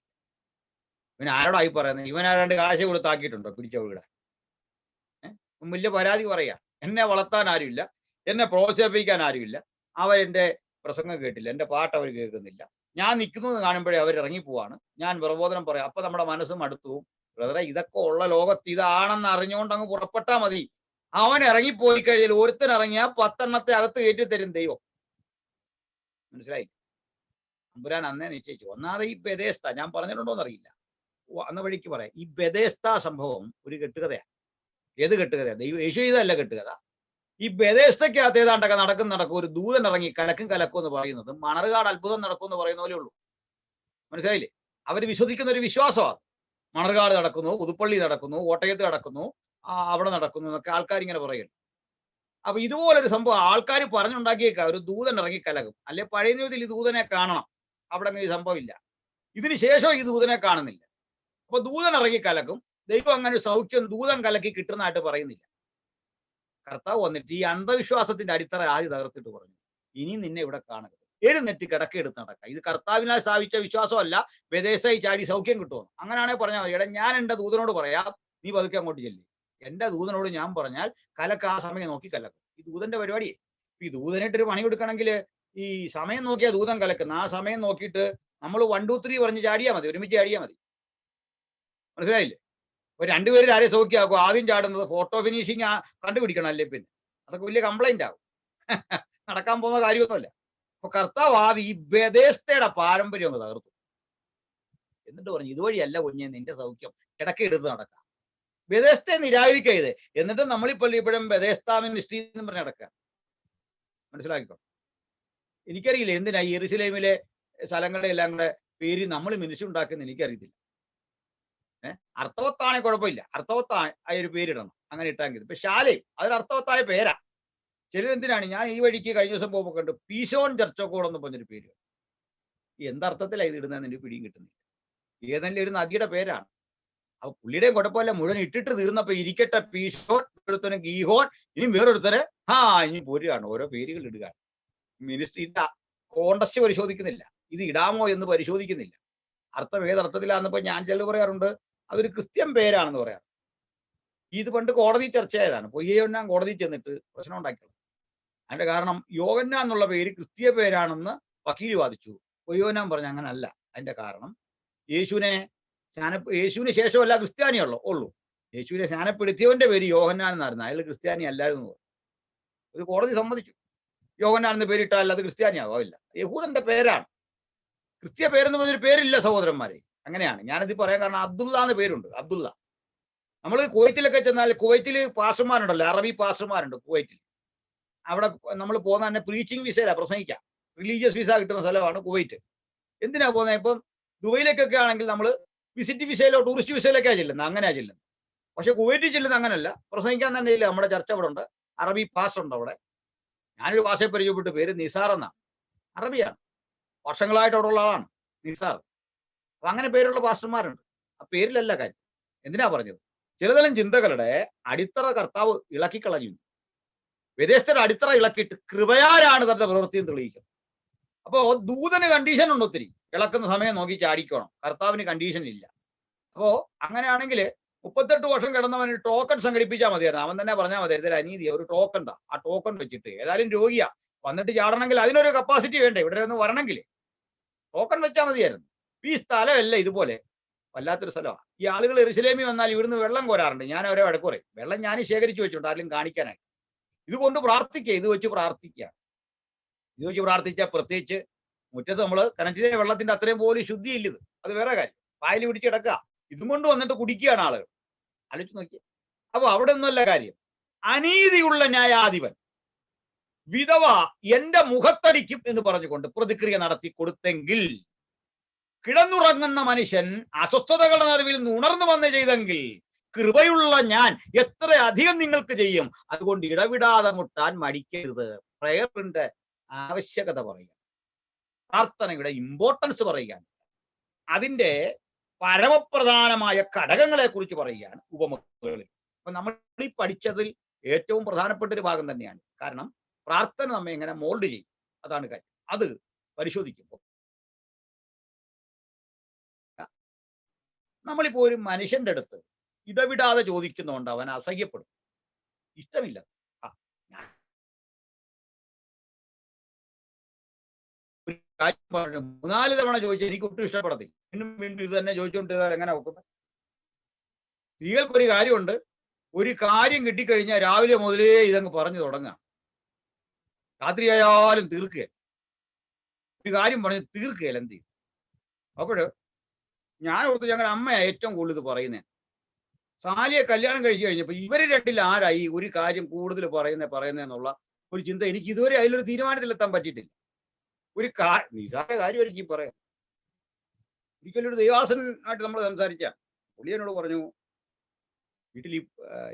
ഇവൻ ആരോടായി പറയുന്നത്? ഇവൻ ആരാണ്ട് കാശ് കൊടുത്താക്കിയിട്ടുണ്ടോ പിടിച്ച വിടാൻ? വലിയ പരാതി പറയാ, എന്നെ വളർത്താൻ ആരുമില്ല, എന്നെ പ്രോത്സാഹിപ്പിക്കാൻ ആരുമില്ല, അവരെന്റെ പ്രസംഗം കേട്ടില്ല, എന്റെ പാട്ട് അവർ കേൾക്കുന്നില്ല, ഞാൻ നിൽക്കുന്നത് കാണുമ്പോഴേ അവർ ഇറങ്ങിപ്പോവാണ്, ഞാൻ പ്രബോധനം പറയാം. അപ്പൊ നമ്മുടെ മനസ്സും അടുത്തു. ബ്രദറെ, ഇതൊക്കെ ഉള്ള ലോകത്ത് ഇതാണെന്ന് അറിഞ്ഞുകൊണ്ട് അങ്ങ് പുറപ്പെട്ടാ മതി. അവൻ ഇറങ്ങിപ്പോയി കഴിഞ്ഞാൽ ഒരുത്തൻ ഇറങ്ങിയാൽ 10 എണ്ണത്തെ അകത്ത് കയറ്റി തരും ദൈവം. മനസ്സിലായി? തമ്പുരാൻ അന്നേ നിശ്ചയിച്ചു. ഒന്നാമത് ഈ ബെതേസ്ത ഞാൻ പറഞ്ഞിട്ടുണ്ടോന്ന് അറിയില്ല, അന്ന വഴിക്ക് പറയാം. ഈ ബെതേസ്ത സംഭവം ഒരു കെട്ടുകഥയാണ്. ഏത് കെട്ടുകഥയാണ്? യേശു ചെയ്തതല്ല കെട്ടുകഥ. ഈ ബെതേസ്തയ്ക്കകത്ത് ഏതാണ്ടൊക്കെ നടക്കും ഒരു ദൂതൻ ഇറങ്ങി കലക്കും എന്ന് പറയുന്നത് മണർകാട് അത്ഭുതം നടക്കുമെന്ന് പറയുന്ന പോലെ ഉള്ളൂ. മനസ്സിലായില്ലേ? അവർ വിശ്വസിക്കുന്ന ഒരു വിശ്വാസമാണ്. മണർകാട് നടക്കുന്നു, പുതുപ്പള്ളി നടക്കുന്നു, കോട്ടയത്ത് നടക്കുന്നു, അവിടെ നടക്കുന്നു എന്നൊക്കെ ആൾക്കാർ ഇങ്ങനെ പറയുന്നു. അപ്പൊ ഇതുപോലൊരു സംഭവം ആൾക്കാർ പറഞ്ഞുണ്ടാക്കിയേക്കാം. ഒരു ദൂതൻ ഇറങ്ങി കലകും. അല്ലെ പഴയ നിയമത്തിൽ ഈ ദൂതനെ കാണണം, അവിടെ ഈ സംഭവം ഇല്ല. ഇതിന് ശേഷം ഈ ദൂതനെ കാണുന്നില്ല. അപ്പൊ ദൂതൻ ഇറങ്ങി കലക്കും. ദൈവം അങ്ങനെ സൗഖ്യം ദൂതൻ കലക്കി കിട്ടുന്നതായിട്ട് പറയുന്നില്ല. കർത്താവ് വന്നിട്ട് ഈ അന്ധവിശ്വാസത്തിന്റെ അടിത്തറ ആദ്യം തകർത്തിട്ട് പറഞ്ഞു, ഇനി നിന്നെ ഇവിടെ കാണരുത്, എഴുന്നേറ്റ് കിടക്കെടുത്ത് നടക്കുക. ഇത് കർത്താവിനാൽ സ്ഥാപിച്ച വിശ്വാസമല്ല, ബെതേസ്തയിൽ ചാടി സൗഖ്യം കിട്ടുമെന്ന്. അങ്ങനെയാണെങ്കിൽ പറഞ്ഞാൽ മതി, എടാ ഞാൻ എന്റെ ദൂതനോട് പറയാം, നീ പതുക്കെ അങ്ങോട്ട് ചെല്ലി, എന്റെ ദൂതനോട് ഞാൻ പറഞ്ഞാൽ കലക്ക് ആ സമയം നോക്കി കലക്കും. ഈ ദൂതന്റെ പരിപാടിയെ. ഈ ദൂതനായിട്ടൊരു പണി കൊടുക്കണമെങ്കിൽ ഈ സമയം നോക്കിയാ ദൂതൻ കലക്കുന്ന. ആ സമയം നോക്കിയിട്ട് നമ്മൾ 1 2 3 പറഞ്ഞ് ചാടിയാൽ മതി, ഒരുമിച്ച് ചാടിയാൽ മതി. മനസ്സിലായില്ലേ? ഒരു രണ്ടുപേരും ആരെ സൗഖ്യമാക്കും? ആദ്യം ചാടുന്നത് ഫോട്ടോ ഫിനിഷിങ് കണ്ടുപിടിക്കണം, അല്ലേ പിന്നെ അതൊക്കെ വലിയ കംപ്ലൈന്റ് ആവും. നടക്കാൻ പോകുന്ന കാര്യമൊന്നുമല്ല. അപ്പൊ കർത്താവ് ആദ്യം ഈ ബെഥേസ്തയുടെ പാരമ്പര്യം അങ്ങ് തകർത്തു. എന്നിട്ട് പറഞ്ഞു, ഇതുവഴിയല്ല കുഞ്ഞെ നിന്റെ സൗഖ്യം, കിടക്കെടുത്ത് നടക്കാം. ബെഥേസ്തയെ നിരാകരിക്കരുത്. എന്നിട്ട് നമ്മളിപ്പോൾ ഇപ്പോഴും ബെഥേസ്ത മിനിസ്ട്രി എന്ന് പറഞ്ഞ് നടക്കുക. മനസ്സിലാക്കിക്കോ. എനിക്കറിയില്ല എന്തിനാ ഈ യെരുശലേമിലെ സ്ഥലങ്ങളുടെ എല്ലാം കൂടെ പേര് നമ്മൾ മിനിസ്ട്രി ഉണ്ടാക്കുന്ന എനിക്കറിയത്തില്ല. അർത്ഥവത്താണെ കുഴപ്പമില്ല, അർത്ഥവത്തായ ഒരു പേരിടണം, അങ്ങനെ ഇട്ടാങ്കിൽ. ഇപ്പൊ ശാലയും അതൊരു അർത്ഥവത്തായ പേരാ. ചിലരെന്തിനാണ്, ഞാൻ ഈ വഴിക്ക് കഴിഞ്ഞ ദിവസം പോകുമ്പോൾ കണ്ടു പീശോൻ ചർച്ചക്കോട് എന്ന് പറഞ്ഞൊരു പേര്. എന്തർത്ഥത്തിലാണ് ഇത് ഇടുന്നതെന്ന് എനിക്ക് പിടിയും കിട്ടുന്നില്ല. ഏതെങ്കിലും ഒരു നദിയുടെ പേരാണ്. അപ്പൊ പുള്ളിയുടെയും കുഴപ്പമില്ല, മുഴുവൻ ഇട്ടിട്ട് തീർന്നപ്പോ ഇരിക്കട്ടെ പീശോൻ, ഒരുത്തന് ഗീഹോൻ, ഇനി വേറൊരുത്തര് ഇനി പോരുകയാണ്, ഓരോ പേരുകൾ ഇടുകയാണ്. മിനിസ്ട്രിന്റെ കോണ്ടസ്റ്റ് പരിശോധിക്കുന്നില്ല, ഇത് ഇടാമോ എന്ന് പരിശോധിക്കുന്നില്ല. അർത്ഥം ഏതർത്ഥത്തിലാണെന്നിപ്പോ ഞാൻ ചിലർ പറയാറുണ്ട് അതൊരു ക്രിസ്ത്യൻ പേരാണെന്ന് പറയാറ്. ഇത് പണ്ട് കോടതി ചർച്ചയായതാണ്. പൊയ്യോന്നാൻ കോടതി ചെന്നിട്ട് പ്രശ്നം ഉണ്ടാക്കിയത്. അതിന്റെ കാരണം യോഹന്നാൻ എന്നുള്ള പേര് ക്രിസ്തീയ പേരാണെന്ന് വക്കീൽ വാദിച്ചു. പൊയ്യോന്നാൻ പറഞ്ഞു അങ്ങനല്ല. അതിന്റെ കാരണം യേശുവിന് ശേഷമല്ല ക്രിസ്ത്യാനിയുള്ളൂ ഉള്ളൂ. യേശുവിനെ സ്നാനപ്പെടുത്തിയവന്റെ പേര് യോഹന്നാൻ എന്നായിരുന്നു, അയാൾ ക്രിസ്ത്യാനി അല്ലായിരുന്നു. ഇത് കോടതി സമ്മതിച്ചു. യോഹന്നാൻ എന്ന് പേരിട്ടാൽ അത് ക്രിസ്ത്യാനിയാവില്ല, യഹൂദന്റെ പേരാണ്. ക്രിസ്ത്യ പേരെന്ന് പറഞ്ഞൊരു പേരില്ല സഹോദരന്മാരെ. അങ്ങനെയാണ് ഞാനത് പറയാൻ കാരണം. അബ്ദുള്ള എന്ന് പേരുണ്ട്, അബ്ദുള്ള. നമ്മൾ കുവൈറ്റിലൊക്കെ ചെന്നാൽ, കുവൈറ്റിൽ പാസ്റ്റർമാരുണ്ടല്ലോ, അറബി പാസ്റ്റർമാരുണ്ട് കുവൈറ്റിൽ. അവിടെ നമ്മൾ പോകുന്ന തന്നെ പ്രീച്ചിങ് വിസയിലാണ് പ്രസംഗിക്കാം. റിലീജിയസ് വിസ കിട്ടുന്ന സ്ഥലമാണ് കുവൈറ്റ്. എന്തിനാ പോകുന്നത്? ഇപ്പം ദുബൈയിലേക്കൊക്കെ ആണെങ്കിൽ നമ്മൾ വിസിറ്റ് വിസയിലോ ടൂറിസ്റ്റ് വിസയിലൊക്കെയാണ് ചെല്ലുന്നത്, അങ്ങനെയാ ചെല്ലുന്നത്. പക്ഷെ കുവൈറ്റിൽ ചെല്ലുന്നത് അങ്ങനല്ല. പ്രസംഗിക്കാൻ തന്നെ ഇല്ല, നമ്മുടെ ചർച്ച അവിടെ ഉണ്ട്, അറബി പാസ്റ്റർ ഉണ്ട് അവിടെ. ഞാനൊരു ഭാഷയെ പരിചയപ്പെട്ട്, പേര് നിസാർ എന്നാണ്, അറബിയാണ്, വർഷങ്ങളായിട്ട് അവിടെ ഉള്ള ആളാണ് നിസാർ. അപ്പൊ അങ്ങനെ പേരുള്ള പാസ്റ്റർമാരുണ്ട്. ആ പേരിലല്ല കാര്യം. എന്തിനാ പറഞ്ഞത്? ചിലതരം ചിന്തകളുടെ അടിത്തറ കർത്താവ് ഇളക്കിക്കളഞ്ഞു. വിദേശത്തിന്റെ അടിത്തറ ഇളക്കിയിട്ട് കൃപയാലാണ് തന്റെ പ്രവൃത്തിയും തെളിയിക്കുന്നത്. അപ്പോ ദൂതന് കണ്ടീഷൻ ഉണ്ട് ഒത്തിരി. ഇളക്കുന്ന സമയം നോക്കി ചാടിക്കണം. കർത്താവിന് കണ്ടീഷൻ ഇല്ല. അപ്പോ അങ്ങനെയാണെങ്കിൽ 38 വർഷം കിടന്നവന് ടോക്കൺ സംഘടിപ്പിച്ചാൽ മതിയായിരുന്നു. അവൻ തന്നെ പറഞ്ഞാൽ മതി, ഇതിൽ അനീതി, ഒരു ടോക്കൺ താ, ആ ടോക്കൺ വെച്ചിട്ട് ഏതായാലും രോഗിയാ വന്നിട്ട് ചാടണമെങ്കിൽ അതിനൊരു കപ്പാസിറ്റി വേണ്ടേ, ഇവിടെ ഒന്ന് വരണമെങ്കിൽ ടോക്കൺ വെച്ചാൽ മതിയായിരുന്നു. ഈ സ്ഥലമല്ല ഇതുപോലെ വല്ലാത്തൊരു സ്ഥലമാണ്. ഈ ആളുകൾ യെരുശലേമിൽ വന്നാൽ ഇവിടുന്ന് വെള്ളം കോരാറുണ്ട്. ഞാൻ അവരെ വഴക്ക് പറയും, വെള്ളം ഞാൻ ശേഖരിച്ചു വെച്ചിട്ടുണ്ട് ആരെങ്കിലും കാണിക്കാനായിട്ട്. ഇതുകൊണ്ട് പ്രാർത്ഥിക്കുക, ഇത് വെച്ച് പ്രാർത്ഥിക്കുക. ഇത് വെച്ച് പ്രാർത്ഥിച്ചാൽ പ്രത്യേകിച്ച് മുറ്റത്ത് നമ്മൾ കിണറ്റിലെ വെള്ളത്തിന്റെ അത്രയും പോലും ശുദ്ധിയില്ല. ഇത് അത് വേറെ കാര്യം. പായൽ പിടിച്ച് കിടക്കുക, ഇതും കൊണ്ട് വന്നിട്ട് കുടിക്കുകയാണ് ആളുകൾ. ആലോചിച്ച് നോക്കിയ. അപ്പൊ അവിടെ ഒന്നുമല്ല കാര്യം. അനീതിയുള്ള ന്യായാധിപൻ വിധവ എന്റെ മുഖത്തടിക്കും എന്ന് പറഞ്ഞുകൊണ്ട് പ്രതിക്രിയ നടത്തി കൊടുത്തെങ്കിൽ, കിടന്നുറങ്ങുന്ന മനുഷ്യൻ അസ്വസ്ഥതകളുടെ നടുവിൽ നിന്ന് ഉണർന്നു വന്ന് ചെയ്തെങ്കിൽ, കൃപയുള്ള ഞാൻ എത്ര അധികം നിങ്ങൾക്ക് ചെയ്യും. അതുകൊണ്ട് ഇടവിടാതെ മുട്ടാൻ മടിക്കരുത്. പ്രയറിന്റെ ആവശ്യകത പറയുക, പ്രാർത്ഥനയുടെ ഇമ്പോർട്ടൻസ് പറയുക, അതിന്റെ പരമപ്രധാനമായ ഘടകങ്ങളെ കുറിച്ച് പറയുകയാണ് ഉപമകളിൽ. അപ്പൊ നമ്മൾ ഈ പഠിച്ചതിൽ ഏറ്റവും പ്രധാനപ്പെട്ട ഒരു ഭാഗം തന്നെയാണ്. കാരണം പ്രാർത്ഥന നമ്മെ എങ്ങനെ മോൾഡ് ചെയ്യും, അതാണ് കാര്യം. അത് പരിശോധിക്കുമ്പോൾ നമ്മളിപ്പോ ഒരു മനുഷ്യന്റെ അടുത്ത് ഇടവിടാതെ ചോദിക്കുന്നതുകൊണ്ട് അവൻ അസഹ്യപ്പെടും, ഇഷ്ടമില്ല. ഒരു കാര്യം പറഞ്ഞു 3-4 തവണ ചോദിച്ചാൽ എനിക്ക് ഒട്ടും ഇഷ്ടപ്പെടത്തില്ല. വീണ്ടും വീണ്ടും ഇത് തന്നെ ചോദിച്ചുകൊണ്ട് എങ്ങനെ നോക്കുന്നത്? സ്ത്രീകൾക്കൊരു കാര്യമുണ്ട്, ഒരു കാര്യം കിട്ടിക്കഴിഞ്ഞാൽ രാവിലെ മുതലേ ഇതങ്ങ് പറഞ്ഞു തുടങ്ങാം. രാത്രിയായാലും തീർക്കുകയല്ല. ഒരു കാര്യം പറഞ്ഞ് തീർക്കുകയല്ല എന്ത് ചെയ്യും? അപ്പോഴ് ഞാൻ ഓർത്ത് ഞങ്ങളുടെ അമ്മയാ ഏറ്റവും കൂടുതൽ ഇത് പറയുന്നത്. സാലിയെ കല്യാണം കഴിച്ചു കഴിഞ്ഞപ്പോൾ ഇവര് രണ്ടിൽ ആരായി ഒരു കാര്യം കൂടുതൽ പറയുന്നതെന്നുള്ള ഒരു ചിന്ത എനിക്ക് ഇതുവരെ അതിലൊരു തീരുമാനത്തിലെത്താൻ പറ്റിയിട്ടില്ല. ഒരു നിസാര കാര്യമായിരിക്കും പറയാം. ഒരിക്കലും ഒരു ദൈവാസനായിട്ട് നമ്മൾ സംസാരിച്ച പുള്ളി എന്നോട് പറഞ്ഞു, വീട്ടിൽ ഈ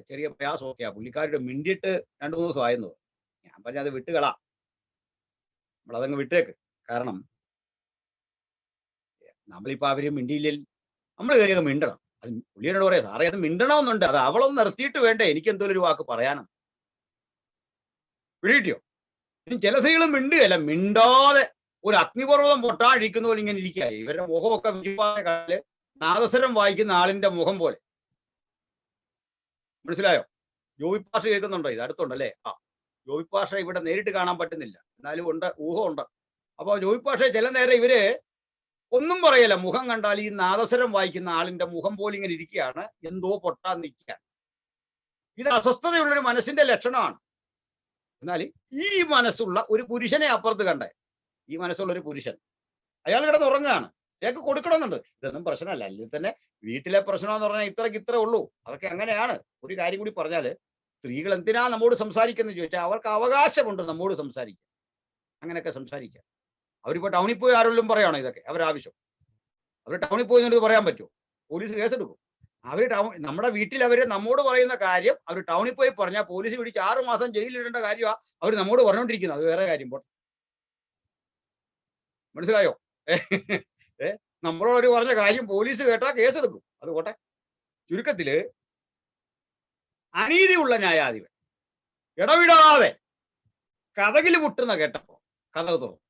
ചെറിയ പ്രയാസമൊക്കെയാ, പുള്ളിക്കാരുടെ മിണ്ടിയിട്ട് 2-3 ദിവസം ആയെന്ന്. ഞാൻ പറഞ്ഞ അത് വിട്ടുകളാ, നമ്മളതങ്ങ് വിട്ടേക്ക്. കാരണം നമ്മളിപ്പോ അവര് മിണ്ടിയില്ല, നമ്മൾ കയറിയൊക്കെ മിണ്ടണം. അത് പുള്ളിയോട് പറയാം, സാറേ അത് മിണ്ടണമെന്നുണ്ട്, അത് അവളൊന്ന് നിർത്തിയിട്ട് വേണ്ടേ എനിക്ക് എന്തോ ഒരു വാക്ക് പറയാനാണ്. പിടികിട്ടിയോ? ഇനി ചില സ്ത്രീകളും മിണ്ടുകയല്ല, മിണ്ടാതെ ഒരു അഗ്നിപർവ്വതം പൊട്ടാഴിക്കുന്ന പോലെ ഇങ്ങനെ ഇരിക്കുക. ഇവരുടെ മുഖമൊക്കെ വിജുവായ കാലില് നാദസ്വരം വായിക്കുന്ന ആളിന്റെ മുഖം പോലെ. മനസ്സിലായോ? ജോബി പാഷ കേൾക്കുന്നുണ്ടോ? ഇത് അടുത്തുണ്ടല്ലേ? ആ, ജോബി പാഷ ഇവിടെ നേരിട്ട് കാണാൻ പറ്റുന്നില്ല, എന്നാലും ഉണ്ട്, ഊഹമുണ്ട്. അപ്പൊ ജോബി പാഷ ചില നേരം ഇവര് ഒന്നും പറയല, മുഖം കണ്ടാൽ ഈ നാദസ്വരം വായിക്കുന്ന ആളിന്റെ മുഖം പോലെ ഇങ്ങനെ ഇരിക്കുകയാണ്, എന്തോ പൊട്ടാൻ നിൽക്കുകയാണ്. ഇത് അസ്വസ്ഥതയുള്ളൊരു മനസ്സിന്റെ ലക്ഷണമാണ്. എന്നാൽ ഈ മനസ്സുള്ള ഒരു പുരുഷനെ അപ്പുറത്ത് കണ്ടേ, ഈ മനസ്സുള്ള ഒരു പുരുഷൻ, അയാൾ കിടന്നുറങ്ങുകയാണ്, അയാൾക്ക് കൊടുക്കണമെന്നുണ്ട്. ഇതൊന്നും പ്രശ്നമല്ല. അല്ലെങ്കിൽ തന്നെ വീട്ടിലെ പ്രശ്നം എന്ന് പറഞ്ഞാൽ ഇത്ര ഉള്ളൂ. അതൊക്കെ അങ്ങനെയാണ്. ഒരു കാര്യം കൂടി പറഞ്ഞാല്, സ്ത്രീകൾ എന്തിനാ നമ്മോട് സംസാരിക്കുന്നത് ചോദിച്ചാൽ അവർക്ക് അവകാശമുണ്ട് നമ്മോട് സംസാരിക്കാൻ, അങ്ങനെയൊക്കെ സംസാരിക്കാം. അവരിപ്പോ ടൗണിൽ പോയി ആരോടും പറയണോ ഇതൊക്കെ അവരാവശ്യം? അവർ ടൗണിൽ പോയി എന്നിട്ട് പറയാൻ പറ്റുമോ? പോലീസ് കേസെടുക്കും. അവർ നമ്മുടെ വീട്ടിൽ അവര് നമ്മോട് പറയുന്ന കാര്യം അവർ ടൗണിൽ പോയി പറഞ്ഞാൽ പോലീസ് പിടിച്ച് 6 മാസം ജയിലിലിടേണ്ട കാര്യമാണ് അവർ നമ്മോട് പറഞ്ഞുകൊണ്ടിരിക്കുന്നത്. അത് വേറെ കാര്യം പോട്ടെ. മനസ്സിലായോ? നമ്മളോട് പറഞ്ഞ കാര്യം പോലീസ് കേട്ടാ കേസെടുക്കും. അത് പോട്ടെ. ചുരുക്കത്തില് അനീതിയുള്ള ന്യായാധിപൻ ഇടവിടാതെ കഥകിൽ മുട്ടുന്ന കേട്ടപ്പോ കഥക് തുറന്നു.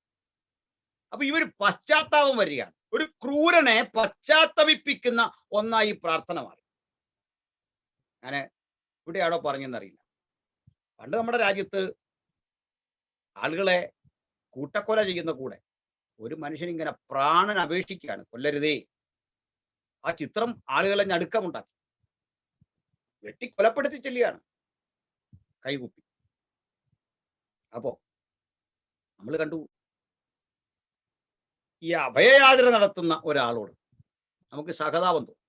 അപ്പൊ ഇവര് പശ്ചാത്താപം വരികയാണ്. ഒരു ക്രൂരനെ പശ്ചാത്തപിപ്പിക്കുന്ന ഒന്നായി പ്രാർത്ഥന മാറി. ഞാന് ഇവിടെയാണോ പറഞ്ഞെന്നറിയില്ല. പണ്ട് നമ്മുടെ രാജ്യത്ത് ആളുകളെ കൂട്ടക്കൊല ചെയ്യുന്ന കൂടെ ഒരു മനുഷ്യൻ ഇങ്ങനെ പ്രാണൻ അപേക്ഷിക്കുകയാണ്, കൊല്ലരുതേ. ആ ചിത്രം ആളുകളെ ഞടുക്കമുണ്ടാക്കി, വെട്ടിക്കൊലപ്പെടുത്തി ചെല്ലുകയാണ് കൈകുപ്പി. അപ്പോ നമ്മൾ കണ്ടു, ഈ അഭയയാചന നടത്തുന്ന ഒരാളോട് നമുക്ക് സഹതാപം തോന്നും.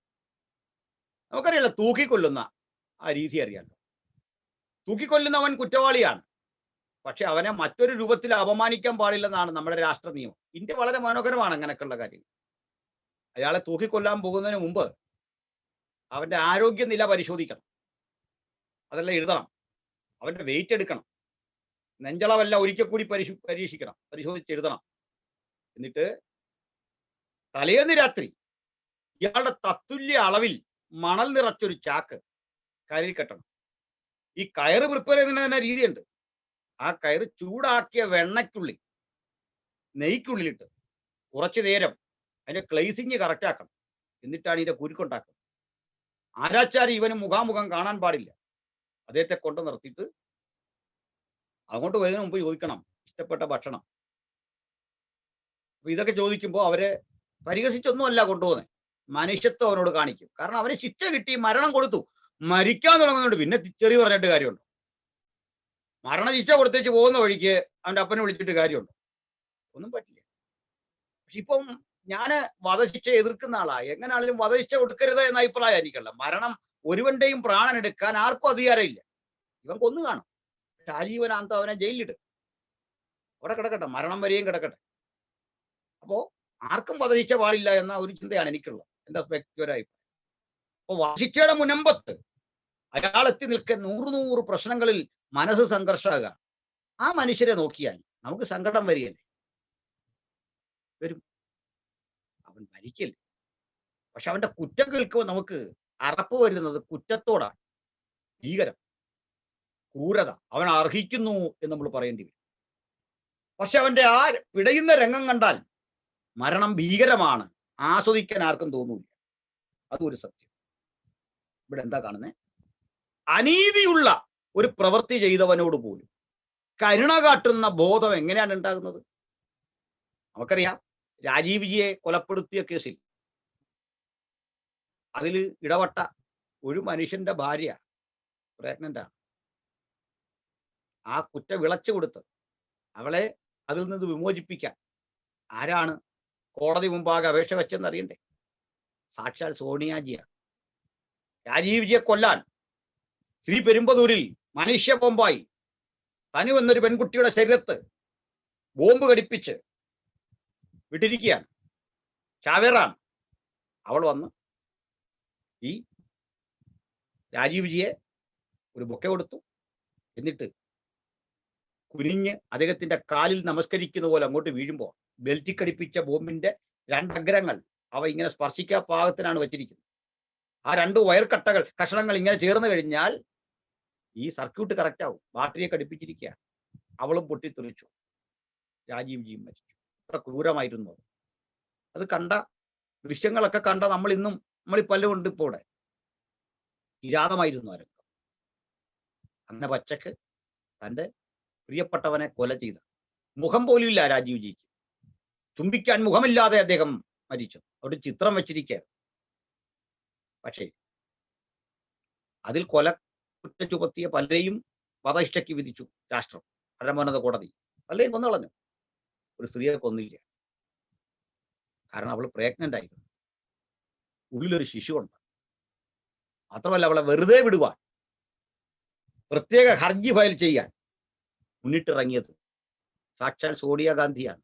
നമുക്കറിയാലോ, തൂക്കിക്കൊല്ലുന്ന ആ രീതി അറിയാലോ. തൂക്കിക്കൊല്ലുന്നവൻ കുറ്റവാളിയാണ്, പക്ഷെ അവനെ മറ്റൊരു രൂപത്തിൽ അപമാനിക്കാൻ പാടില്ലെന്നാണ് നമ്മുടെ രാഷ്ട്ര നിയമം. ഇന്ത്യ വളരെ മനോഹരമാണ് അങ്ങനെയൊക്കെയുള്ള കാര്യങ്ങൾ. അയാളെ തൂക്കിക്കൊല്ലാൻ പോകുന്നതിന് മുമ്പ് അവന്റെ ആരോഗ്യനില പരിശോധിക്കണം, അതെല്ലാം എഴുതണം, അവന്റെ വെയിറ്റ് എടുക്കണം, നെഞ്ചളവെല്ലാം ഒരിക്കൽ കൂടി പരീക്ഷിക്കണം, പരിശോധിച്ച് എഴുതണം. എന്നിട്ട് തലേന്ന് രാത്രി ഇയാളുടെ തത്തുല്യ അളവിൽ മണൽ നിറച്ചൊരു ചാക്ക് കയറിൽ കെട്ടണം. ഈ കയറ് പ്രിപ്പയർ ചെയ്യുന്നതിന് തന്നെ രീതിയുണ്ട്. ആ കയറ് ചൂടാക്കിയ വെണ്ണയ്ക്കുള്ളിൽ, നെയ്ക്കുള്ളിലിട്ട് കുറച്ചു നേരം അതിന്റെ ക്ലേസിങ് കറക്റ്റ് ആക്കണം. എന്നിട്ടാണ് ഇതിന്റെ കുരുക്കുണ്ടാക്കുന്നത്. ആരാച്ചാരി ഇവന് മുഖാമുഖം കാണാൻ പാടില്ല. അദ്ദേഹത്തെ കൊണ്ട് നിർത്തിയിട്ട് അങ്ങോട്ട് വരുന്നതിന് മുമ്പ് ചോദിക്കണം ഇഷ്ടപ്പെട്ട ഭക്ഷണം. അപ്പൊ ഇതൊക്കെ ചോദിക്കുമ്പോൾ അവരെ പരിഹസിച്ചൊന്നുമല്ല കൊണ്ടുപോകുന്നത്, മനുഷ്യത്വം അവനോട് കാണിക്കും. കാരണം അവന് ശിക്ഷ കിട്ടി, മരണം കൊടുത്തു, മരിക്കാൻ തുടങ്ങുന്നുണ്ട്, പിന്നെ ചെറിയ പറഞ്ഞിട്ട് കാര്യമുണ്ടോ? മരണശിക്ഷ കൊടുത്തേച്ച് പോകുന്ന വഴിക്ക് അവന്റെ അപ്പനെ വിളിച്ചിട്ട് കാര്യമുണ്ടോ? ഒന്നും പറ്റില്ല. പക്ഷെ ഇപ്പം ഞാന് വധശിക്ഷ എതിർക്കുന്ന ആളാ. എങ്ങനെയാണെങ്കിലും വധശിക്ഷ കൊടുക്കരുത് എന്ന അഭിപ്രായം എനിക്കല്ല. മരണം ഒരുവന്റെയും പ്രാണൻ എടുക്കാൻ ആർക്കും അധികാരമില്ല. ഇവൻ കൊന്നു കാണും, പക്ഷെ ആജീവനാന്തം അവനെ ജയിലിലിട്, അവിടെ കിടക്കട്ടെ, മരണം വരെയും കിടക്കട്ടെ. അപ്പോ ആർക്കും വധശിക്ഷ പാടില്ല എന്ന ഒരു ചിന്തയാണ് എനിക്കുള്ളത്, എന്റെ വ്യക്തിപരമായി. അപ്പൊ വധശിക്ഷയുടെ മുനമ്പത്ത് അയാൾ എത്തി നിൽക്കാൻ 100 പ്രശ്നങ്ങളിൽ മനസ്സ് സംഘർഷമാകുക. ആ മനുഷ്യരെ നോക്കിയാൽ നമുക്ക് സങ്കടം വരികയല്ലേ? വരും. അവൻ മരിക്കില്ല, പക്ഷെ അവന്റെ കുറ്റം കേൾക്കുമ്പോൾ നമുക്ക് അറപ്പ് വരുന്നത് കുറ്റത്തോടാണ്. ഭീകരം, ക്രൂരത, അവൻ അർഹിക്കുന്നു എന്ന് നമ്മൾ പറയേണ്ടി വരും. പക്ഷെ അവന്റെ ആ പിടയുന്ന രംഗം കണ്ടാൽ മരണം ഭീകരമാണ്, ആസ്വദിക്കാൻ ആർക്കും തോന്നൂല. അതും ഒരു സത്യം. ഇവിടെ എന്താ കാണുന്നത്? അനീതിയുള്ള ഒരു പ്രവൃത്തി ചെയ്തവനോട് പോലും കരുണ കാട്ടുന്ന ബോധം എങ്ങനെയാണ് ഉണ്ടാകുന്നത്? നമുക്കറിയാം, രാജീവ് ജിയെ കൊലപ്പെടുത്തിയ കേസിൽ അതിൽ ഇടപെട്ട ഒരു മനുഷ്യന്റെ ഭാര്യ പ്രഗ്നന്റ് ആണ്. ആ കുറ്റം വിളച്ചു കൊടുത്ത് അവളെ അതിൽ നിന്ന് വിമോചിപ്പിക്കാൻ ആരാണ് കോടതി മുമ്പാകെ അപേക്ഷ വെച്ചെന്ന് അറിയണ്ടേ? സാക്ഷാൽ സോണിയാജിയാണ്. രാജീവ് ജിയെ കൊല്ലാൻ ശ്രീ പെരുമ്പതൂരിൽ മനുഷ്യ ബോംബായി തനു എന്നൊരു പെൺകുട്ടിയുടെ ശരീരത്ത് ബോംബ് ഘടിപ്പിച്ച് വിട്ടിരിക്കുകയാണ്. ചാവേറാണ്. അവൾ വന്ന് ഈ രാജീവ് ജിയെ ഒരു ബൊക്കെ കൊടുത്തു. എന്നിട്ട് കുനിഞ്ഞ് അദ്ദേഹത്തിന്റെ കാലിൽ നമസ്കരിക്കുന്ന പോലെ അങ്ങോട്ട് വീഴുമ്പോൾ ബെൽറ്റ് ഘടിപ്പിച്ച ബോംബിന്റെ 2 അഗ്രങ്ങൾ അവ ഇങ്ങനെ സ്പർശിക്കാൻ പാകത്തിനാണ് വെച്ചിരിക്കുന്നത്. ആ 2 വയർ കഷണങ്ങൾ ഇങ്ങനെ ചേർന്ന് കഴിഞ്ഞാൽ ഈ സർക്യൂട്ട് കറക്റ്റ് ആവും. ബാറ്ററിയെ ഘടിപ്പിച്ചിരിക്കുക. അവളും പൊട്ടിത്തെറിച്ചു, രാജീവ് ജിയും മരിച്ചു. അത്ര ക്രൂരമായിരുന്നു അത്. അത് കണ്ട ദൃശ്യങ്ങളൊക്കെ കണ്ട നമ്മൾ ഇന്നും നമ്മളീ പല്ലുകൊണ്ട് ഇപ്പോൾ ഇവിടെ കിരാതമായിരുന്നു ആ രംഗം. അങ്ങനെ പച്ചക്ക് തൻ്റെ പ്രിയപ്പെട്ടവനെ കൊല ചെയ്ത, മുഖം പോലും ഇല്ല രാജീവ് ജിക്ക്, ചുംബിക്കാൻ മുഖമില്ലാതെ അദ്ദേഹം മരിച്ചു. അവിടെ ചിത്രം വെച്ചിരിക്കുകയായിരുന്നു. പക്ഷേ അതിൽ കൊല കുറ്റം ചുമത്തിയ പലരെയും വധശിക്ഷയ്ക്ക് വിധിച്ചു രാഷ്ട്രം, പരമോന്നത കോടതി. പലരെയും കൊന്നുകളഞ്ഞു. ഒരു സ്ത്രീയെ കൊന്നില്ല. കാരണം അവൾ പ്രഗ്നന്റ് ആയിരുന്നു, ഉള്ളിലൊരു ശിശുവുണ്ട്. മാത്രമല്ല അവളെ വെറുതെ വിടുവാൻ, പ്രത്യേക ഹർജി ഫയൽ ചെയ്യാൻ മുന്നിട്ടിറങ്ങിയത് സാക്ഷാൽ സോണിയാഗാന്ധിയാണ്.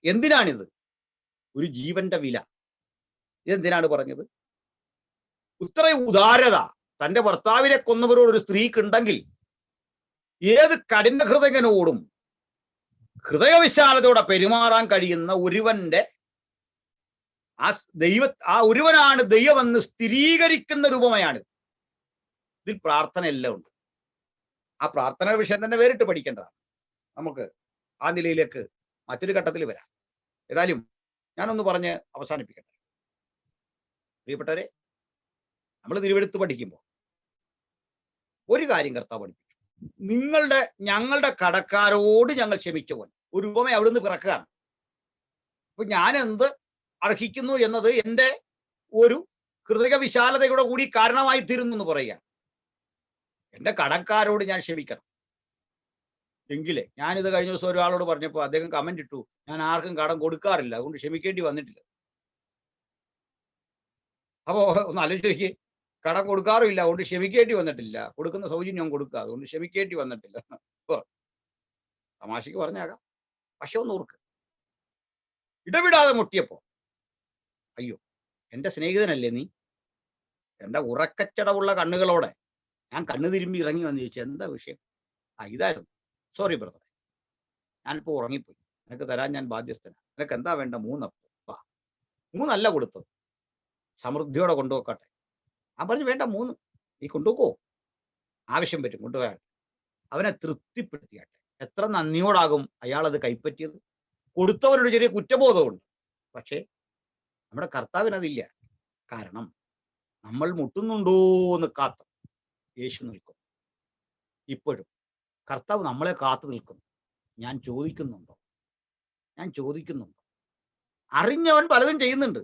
എന്തിനാണിത്? ഒരു ജീവന്റെ വില. ഇതെന്തിനാണ് പറഞ്ഞത്? ഇത്ര ഉദാരത തന്റെ ഭർത്താവിനെ കൊന്നവരോട് ഒരു സ്ത്രീക്കുണ്ടെങ്കിൽ ഏത് കഠിന ഹൃദയനോടും ഹൃദയവിശാലതയോടെ പെരുമാറാൻ കഴിയുന്ന ഒരുവന്റെ ആ ഒരുവനാണ് ദൈവമെന്ന് സ്ഥിരീകരിക്കുന്ന രൂപമായാണിത്. ഇതിൽ പ്രാർത്ഥന എല്ലാം ഉണ്ട്. ആ പ്രാർത്ഥന വിഷയം തന്നെ വേറിട്ട് പഠിക്കേണ്ടതാണ്. നമുക്ക് ആ നിലയിലേക്ക് മറ്റൊരു ഘട്ടത്തിൽ വരാം. ഏതായാലും ഞാനൊന്ന് പറഞ്ഞ് അവസാനിപ്പിക്കട്ടെ. പ്രിയപ്പെട്ടവരെ, നമ്മൾ തിരുവെടുത്ത് പഠിക്കുമ്പോൾ ഒരു കാര്യം കർത്താവ് പഠിപ്പിച്ചു. ഞങ്ങളുടെ കടക്കാരോട് ഞങ്ങൾ ക്ഷമിച്ചവൻ. ഒരു ഉപമ അവിടുന്ന് പിറക്കുകയാണ്. അപ്പൊ ഞാൻ എന്ത് അർഹിക്കുന്നു എന്നത് എൻ്റെ ഒരു ഹൃദയ വിശാലതയുടെ കൂടി കാരണമായി തീരുന്നു എന്ന് പറയുക. എൻ്റെ കടക്കാരോട് ഞാൻ ക്ഷമിക്കണം. എങ്കിലേ, ഞാനിത് കഴിഞ്ഞ ദിവസം ഒരാളോട് പറഞ്ഞപ്പോൾ അദ്ദേഹം കമന്റ് ഇട്ടു, ഞാൻ ആർക്കും കടം കൊടുക്കാറില്ല, അതുകൊണ്ട് ക്ഷമിക്കേണ്ടി വന്നിട്ടില്ല. അപ്പോ ഒന്ന് ആലോചിച്ച്, കടം കൊടുക്കാറുമില്ല അതുകൊണ്ട് ക്ഷമിക്കേണ്ടി വന്നിട്ടില്ല, കൊടുക്കുന്ന സൗജന്യം കൊടുക്കുക അതുകൊണ്ട് ക്ഷമിക്കേണ്ടി വന്നിട്ടില്ല. തമാശക്ക് പറഞ്ഞാകാം. പക്ഷെ ഒന്ന് ഓർക്ക്, ഇടവിടാതെ മുട്ടിയപ്പോ, അയ്യോ എൻ്റെ സ്നേഹിതനല്ലേ നീ, എൻ്റെ ഉറക്കച്ചടവുള്ള കണ്ണുകളോടെ ഞാൻ കണ്ണു തിരുമ്പി ഇറങ്ങി വന്ന് ചോദിച്ചു, എന്താ വിഷയം? ഇതായിരുന്നു. സോറി ബ്രദറെ, ഞാനിപ്പോ ഉറങ്ങിപ്പോയി, നിനക്ക് തരാൻ ഞാൻ ബാധ്യസ്ഥനാ. നിനക്ക് എന്താ വേണ്ട? 3 അപ്പം. 3 കൊടുത്തത്, സമൃദ്ധിയോടെ കൊണ്ടുപോക്കട്ടെ. പറഞ്ഞു വേണ്ട 3 നീ കൊണ്ടുപോക്കോ, ആവശ്യം പറ്റും കൊണ്ടുപോയാൽ. അവനെ തൃപ്തിപ്പെടുത്തിയാട്ടെ. എത്ര നന്ദിയോടാകും അയാൾ അത് കൈപ്പറ്റിയത്. കൊടുത്തവനൊരു ചെറിയ കുറ്റബോധമുണ്ട്. പക്ഷേ നമ്മുടെ കർത്താവിനതില്ല. കാരണം നമ്മൾ മുട്ടുന്നുണ്ടോ എന്ന് കാത്ത് യേശു നിൽക്കും. ഇപ്പോഴും കർത്താവ് നമ്മളെ കാത്തു നിൽക്കുന്നു. ഞാൻ ചോദിക്കുന്നുണ്ടോ? അറിഞ്ഞവൻ പലതും ചെയ്യുന്നുണ്ട്.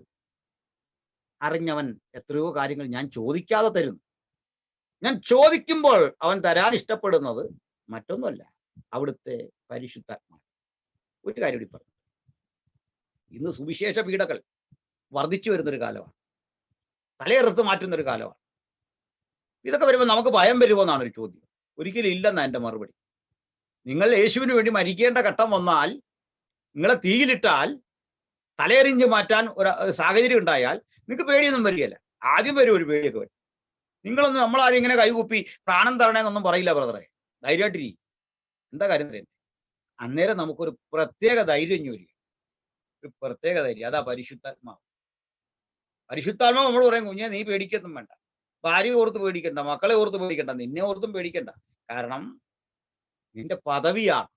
അറിഞ്ഞവൻ എത്രയോ കാര്യങ്ങൾ ഞാൻ ചോദിക്കാതെ തരുന്നു. ഞാൻ ചോദിക്കുമ്പോൾ അവൻ തരാൻ ഇഷ്ടപ്പെടുന്നത് മറ്റൊന്നുമല്ല, അവിടുത്തെ പരിശുദ്ധാത്മാവ്. ഒരു കാര്യം കൂടി പറഞ്ഞു. ഇന്ന് സുവിശേഷ പീഡകൾ വർദ്ധിച്ചു വരുന്നൊരു കാലമാണ്. തലയെറുത്ത് മാറ്റുന്നൊരു കാലമാണ്. ഇതൊക്കെ വരുമ്പോൾ നമുക്ക് ഭയം വരുമോ എന്നാണ് ഒരു ചോദ്യം. ഒരിക്കലും ഇല്ലെന്നാണ് എൻ്റെ മറുപടി. നിങ്ങൾ യേശുവിന് വേണ്ടി മരിക്കേണ്ട ഘട്ടം വന്നാൽ, നിങ്ങളെ തീയിലിട്ടാൽ, തലയെറിഞ്ഞ് മാറ്റാൻ ഒരു സാഹചര്യം ഉണ്ടായാൽ നിങ്ങൾക്ക് പേടിയൊന്നും വരികയല്ല. ആദ്യം വരും ഒരു പേടിയൊക്കെ വരും. നിങ്ങളൊന്നും നമ്മളാരും ഇങ്ങനെ കൈകുപ്പി പ്രാണം തരണേന്നൊന്നും പറയില്ല ബ്രദറെ, ധൈര്യമായിട്ടിരി. എന്താ കാര്യം തരുന്നത്? അന്നേരം നമുക്കൊരു പ്രത്യേക ധൈര്യം വരിക, ഒരു പ്രത്യേക ധൈര്യം. അതാ പരിശുദ്ധാത്മാവ്. പരിശുദ്ധാത്മാവ് നമ്മൾ പറയും, കുഞ്ഞെ നീ പേടിക്കൊന്നും വേണ്ട, ഭാര്യ ഓർത്ത് പേടിക്കണ്ട, മക്കളെ ഓർത്ത് പേടിക്കണ്ട, നിന്നെ ഓർത്തും പേടിക്കണ്ട. കാരണം നിന്റെ പദവിയാണ്.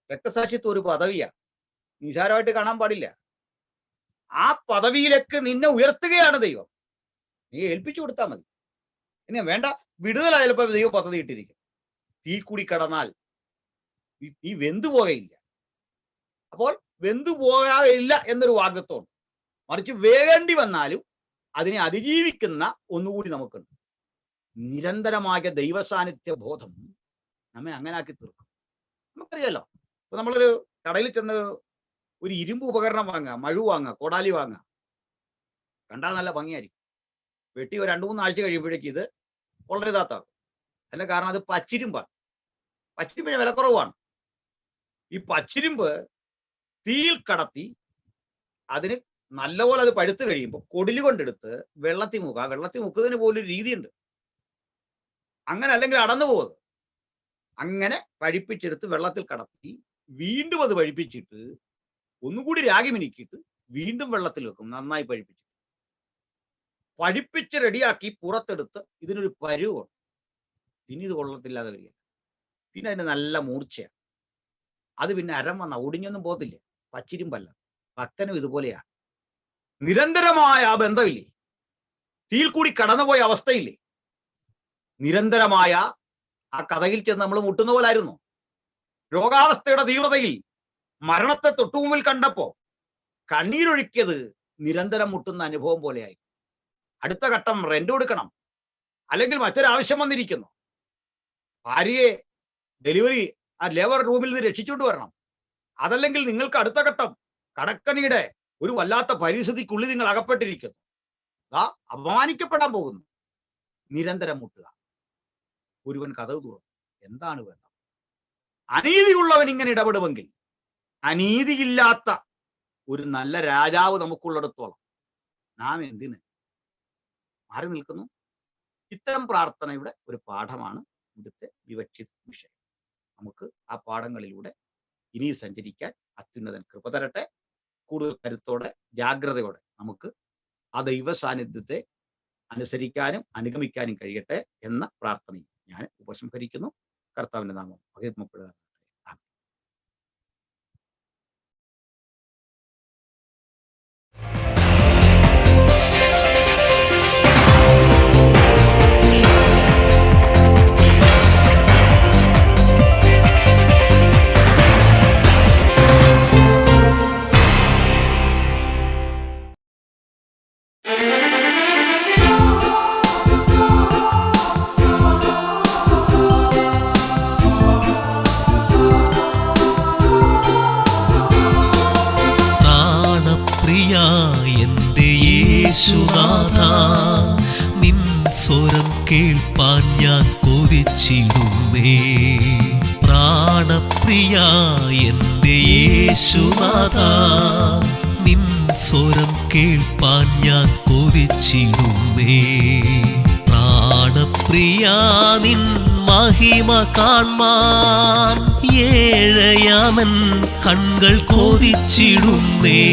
രക്തസാക്ഷിത്വം ഒരു പദവിയാണ്, നിസാരമായിട്ട് കാണാൻ പാടില്ല. ആ പദവിയിലേക്ക് നിന്നെ ഉയർത്തുകയാണ് ദൈവം. നീ ഏൽപ്പിച്ചു കൊടുത്താൽ മതി. ഇനി വേണ്ട, വിടുതലായ ചിലപ്പോൾ ദൈവം പദ്ധതി ഇട്ടിരിക്കും. തീ കൂടി കടന്നാൽ നീ വെന്തുപോകയില്ല. അപ്പോൾ വെന്തുപോകാതില്ല എന്നൊരു വാഗ്ദത്വമുണ്ട്. മറിച്ച് വേകേണ്ടി വന്നാലും അതിനെ അതിജീവിക്കുന്ന ഒന്നുകൂടി നമുക്കുണ്ട്. നിരന്തരമായ ദൈവസാന്നിധ്യ ബോധം നമ്മെ അങ്ങനാക്കി തീർക്കും. നമുക്കറിയാലോ, ഇപ്പൊ നമ്മളൊരു കടയിൽ ചെന്ന് ഒരു ഇരുമ്പ് ഉപകരണം വാങ്ങുക, മഴു വാങ്ങുക, കോടാലി വാങ്ങുക, കണ്ടാൽ നല്ല ഭംഗിയായിരിക്കും. വെട്ടി ഒരു 2-3 ആഴ്ച കഴിയുമ്പോഴേക്ക് ഇത് വളരെ ഇതാത്താകും. അതിന്റെ കാരണം അത് പച്ചിരുമ്പാണ്. പച്ചിരുമ്പിന് വിലക്കുറവാണ്. ഈ പച്ചിരുമ്പ് തീയിൽ കടത്തി അതിന് നല്ലപോലെ അത് പഴുത്ത് കഴിയുമ്പോൾ കൊടില് കൊണ്ടെടുത്ത് വെള്ളത്തിൽ മുക്കുക. ആ വെള്ളത്തിൽ മുക്കുന്നതിന് പോലും ഒരു രീതിയുണ്ട്. അങ്ങനെ അല്ലെങ്കിൽ അടന്നു പോകുന്നത്. അങ്ങനെ പഴിപ്പിച്ചെടുത്ത് വെള്ളത്തിൽ കടത്തി വീണ്ടും അത് പഴിപ്പിച്ചിട്ട് ഒന്നുകൂടി രാഗി മിനുക്കിയിട്ട് വീണ്ടും വെള്ളത്തിൽ വെക്കും. നന്നായി പഴിപ്പിച്ച് റെഡിയാക്കി പുറത്തെടുത്ത് ഇതിനൊരു പരുവുണ്ട്. പിന്നെ ഇത് കൊള്ളത്തില്ലാതെ വരിക. പിന്നെ അതിന് നല്ല മൂർച്ചയാണ്. അത് പിന്നെ അരം വന്ന ഒടിഞ്ഞൊന്നും പോകത്തില്ല. പച്ചിരുമ്പല്ല. ഭക്തനും ഇതുപോലെയാണ്. നിരന്തരമായ ആ ബന്ധമില്ലേ, തീയിൽ കൂടി കടന്നുപോയ അവസ്ഥയില്ലേ, നിരന്തരമായ ആ കഥയിൽ ചെന്ന് നമ്മൾ മുട്ടുന്ന പോലായിരുന്നു. രോഗാവസ്ഥയുടെ തീവ്രതയിൽ മരണത്തെ തൊട്ടുമുമ്പിൽ കണ്ടപ്പോ കണ്ണീരൊഴുക്കിയത് നിരന്തരം മുട്ടുന്ന അനുഭവം പോലെയായി. അടുത്ത ഘട്ടം റെന്റ് കൊടുക്കണം, അല്ലെങ്കിൽ മറ്റൊരാവശ്യം വന്നിരിക്കുന്നു, ഭാര്യയെ ഡെലിവറി ആ ലേബർ റൂമിൽ നിന്ന് രക്ഷിച്ചുകൊണ്ട് വരണം, അതല്ലെങ്കിൽ നിങ്ങൾക്ക് അടുത്ത ഘട്ടം കടക്കണിയുടെ ഒരു വല്ലാത്ത പരിസ്ഥിതിക്കുള്ളിൽ നിങ്ങൾ അകപ്പെട്ടിരിക്കുന്നു, അപമാനിക്കപ്പെടാൻ പോകുന്നു. നിരന്തരം മുട്ടുക. ഒരുവൻ കഥവ് തുറന്നു. എന്താണ് വേണ്ടത്? അനീതിയുള്ളവൻ ഇങ്ങനെ ഇടപെടുമെങ്കിൽ അനീതിയില്ലാത്ത ഒരു നല്ല രാജാവ് നമുക്കുള്ളിടത്തോളം നാം എന്തിന് മാറി നിൽക്കുന്നു? ഇത്തരം പ്രാർത്ഥനയുടെ ഒരു പാഠമാണ് ഇവിടുത്തെ വിവക്ഷിത വിഷയം. നമുക്ക് ആ പാഠങ്ങളിലൂടെ ഇനി സഞ്ചരിക്കാൻ അത്യുന്നതൻ കൃപ തരട്ടെ. കൂടുതൽ കരുത്തോടെ ജാഗ്രതയോടെ നമുക്ക് ആ ദൈവ സാന്നിധ്യത്തെ അനുസരിക്കാനും അനുഗമിക്കാനും കഴിയട്ടെ എന്ന പ്രാർത്ഥനയും ഞാൻ ഉപസംഹരിക്കുന്നു. കർത്താവിന്റെ നാമം മഹിമപ്പെടുക. എന്റെ യേശുനാഥ, നിൻ സ്വരം കേൾപ്പാൻ ഞാൻ കൊതിച്ചിടുന്നേ. പ്രാണപ്രിയ എന്റെ യേശുനാഥ, നിൻ സ്വരം കേൾപ്പാൻ ഞാൻ കൊതിച്ചിടുന്നേ. പ്രാണപ്രിയ നിൻ മഹിമ കാൺമാൻ ഏഴയാമൻ കൺകൾ കൊതിച്ചിടുന്നേ.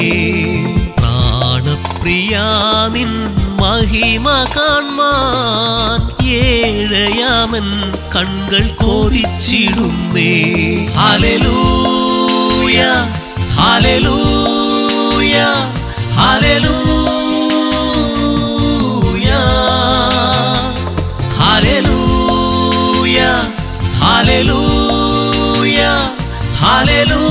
പ്രാണപ്രിയ നിൻ മഹിമ കാൺമാൻ ഏഴയാമൻ കൺകൾ കൊതിച്ചിടുന്നേ. ഹല്ലേലൂയ ഹല്ലേലൂയ ഹല്ലേലൂയ ഹല്ലേലൂയ ഹല്ലേലൂയ ഹല്ലേലൂയ.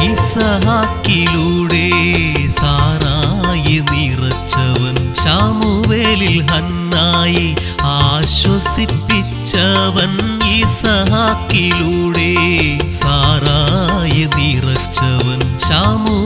ഇസഹാക്കിലൂടെ സാറായി നിറച്ചവൻ, ശമൂവേലിൽ ഹന്നായി ആശ്വസിപ്പിച്ചവൻ. ഇസഹാക്കിലൂടെ സാറായി നിറച്ചവൻ, ശമൂവേലിൽ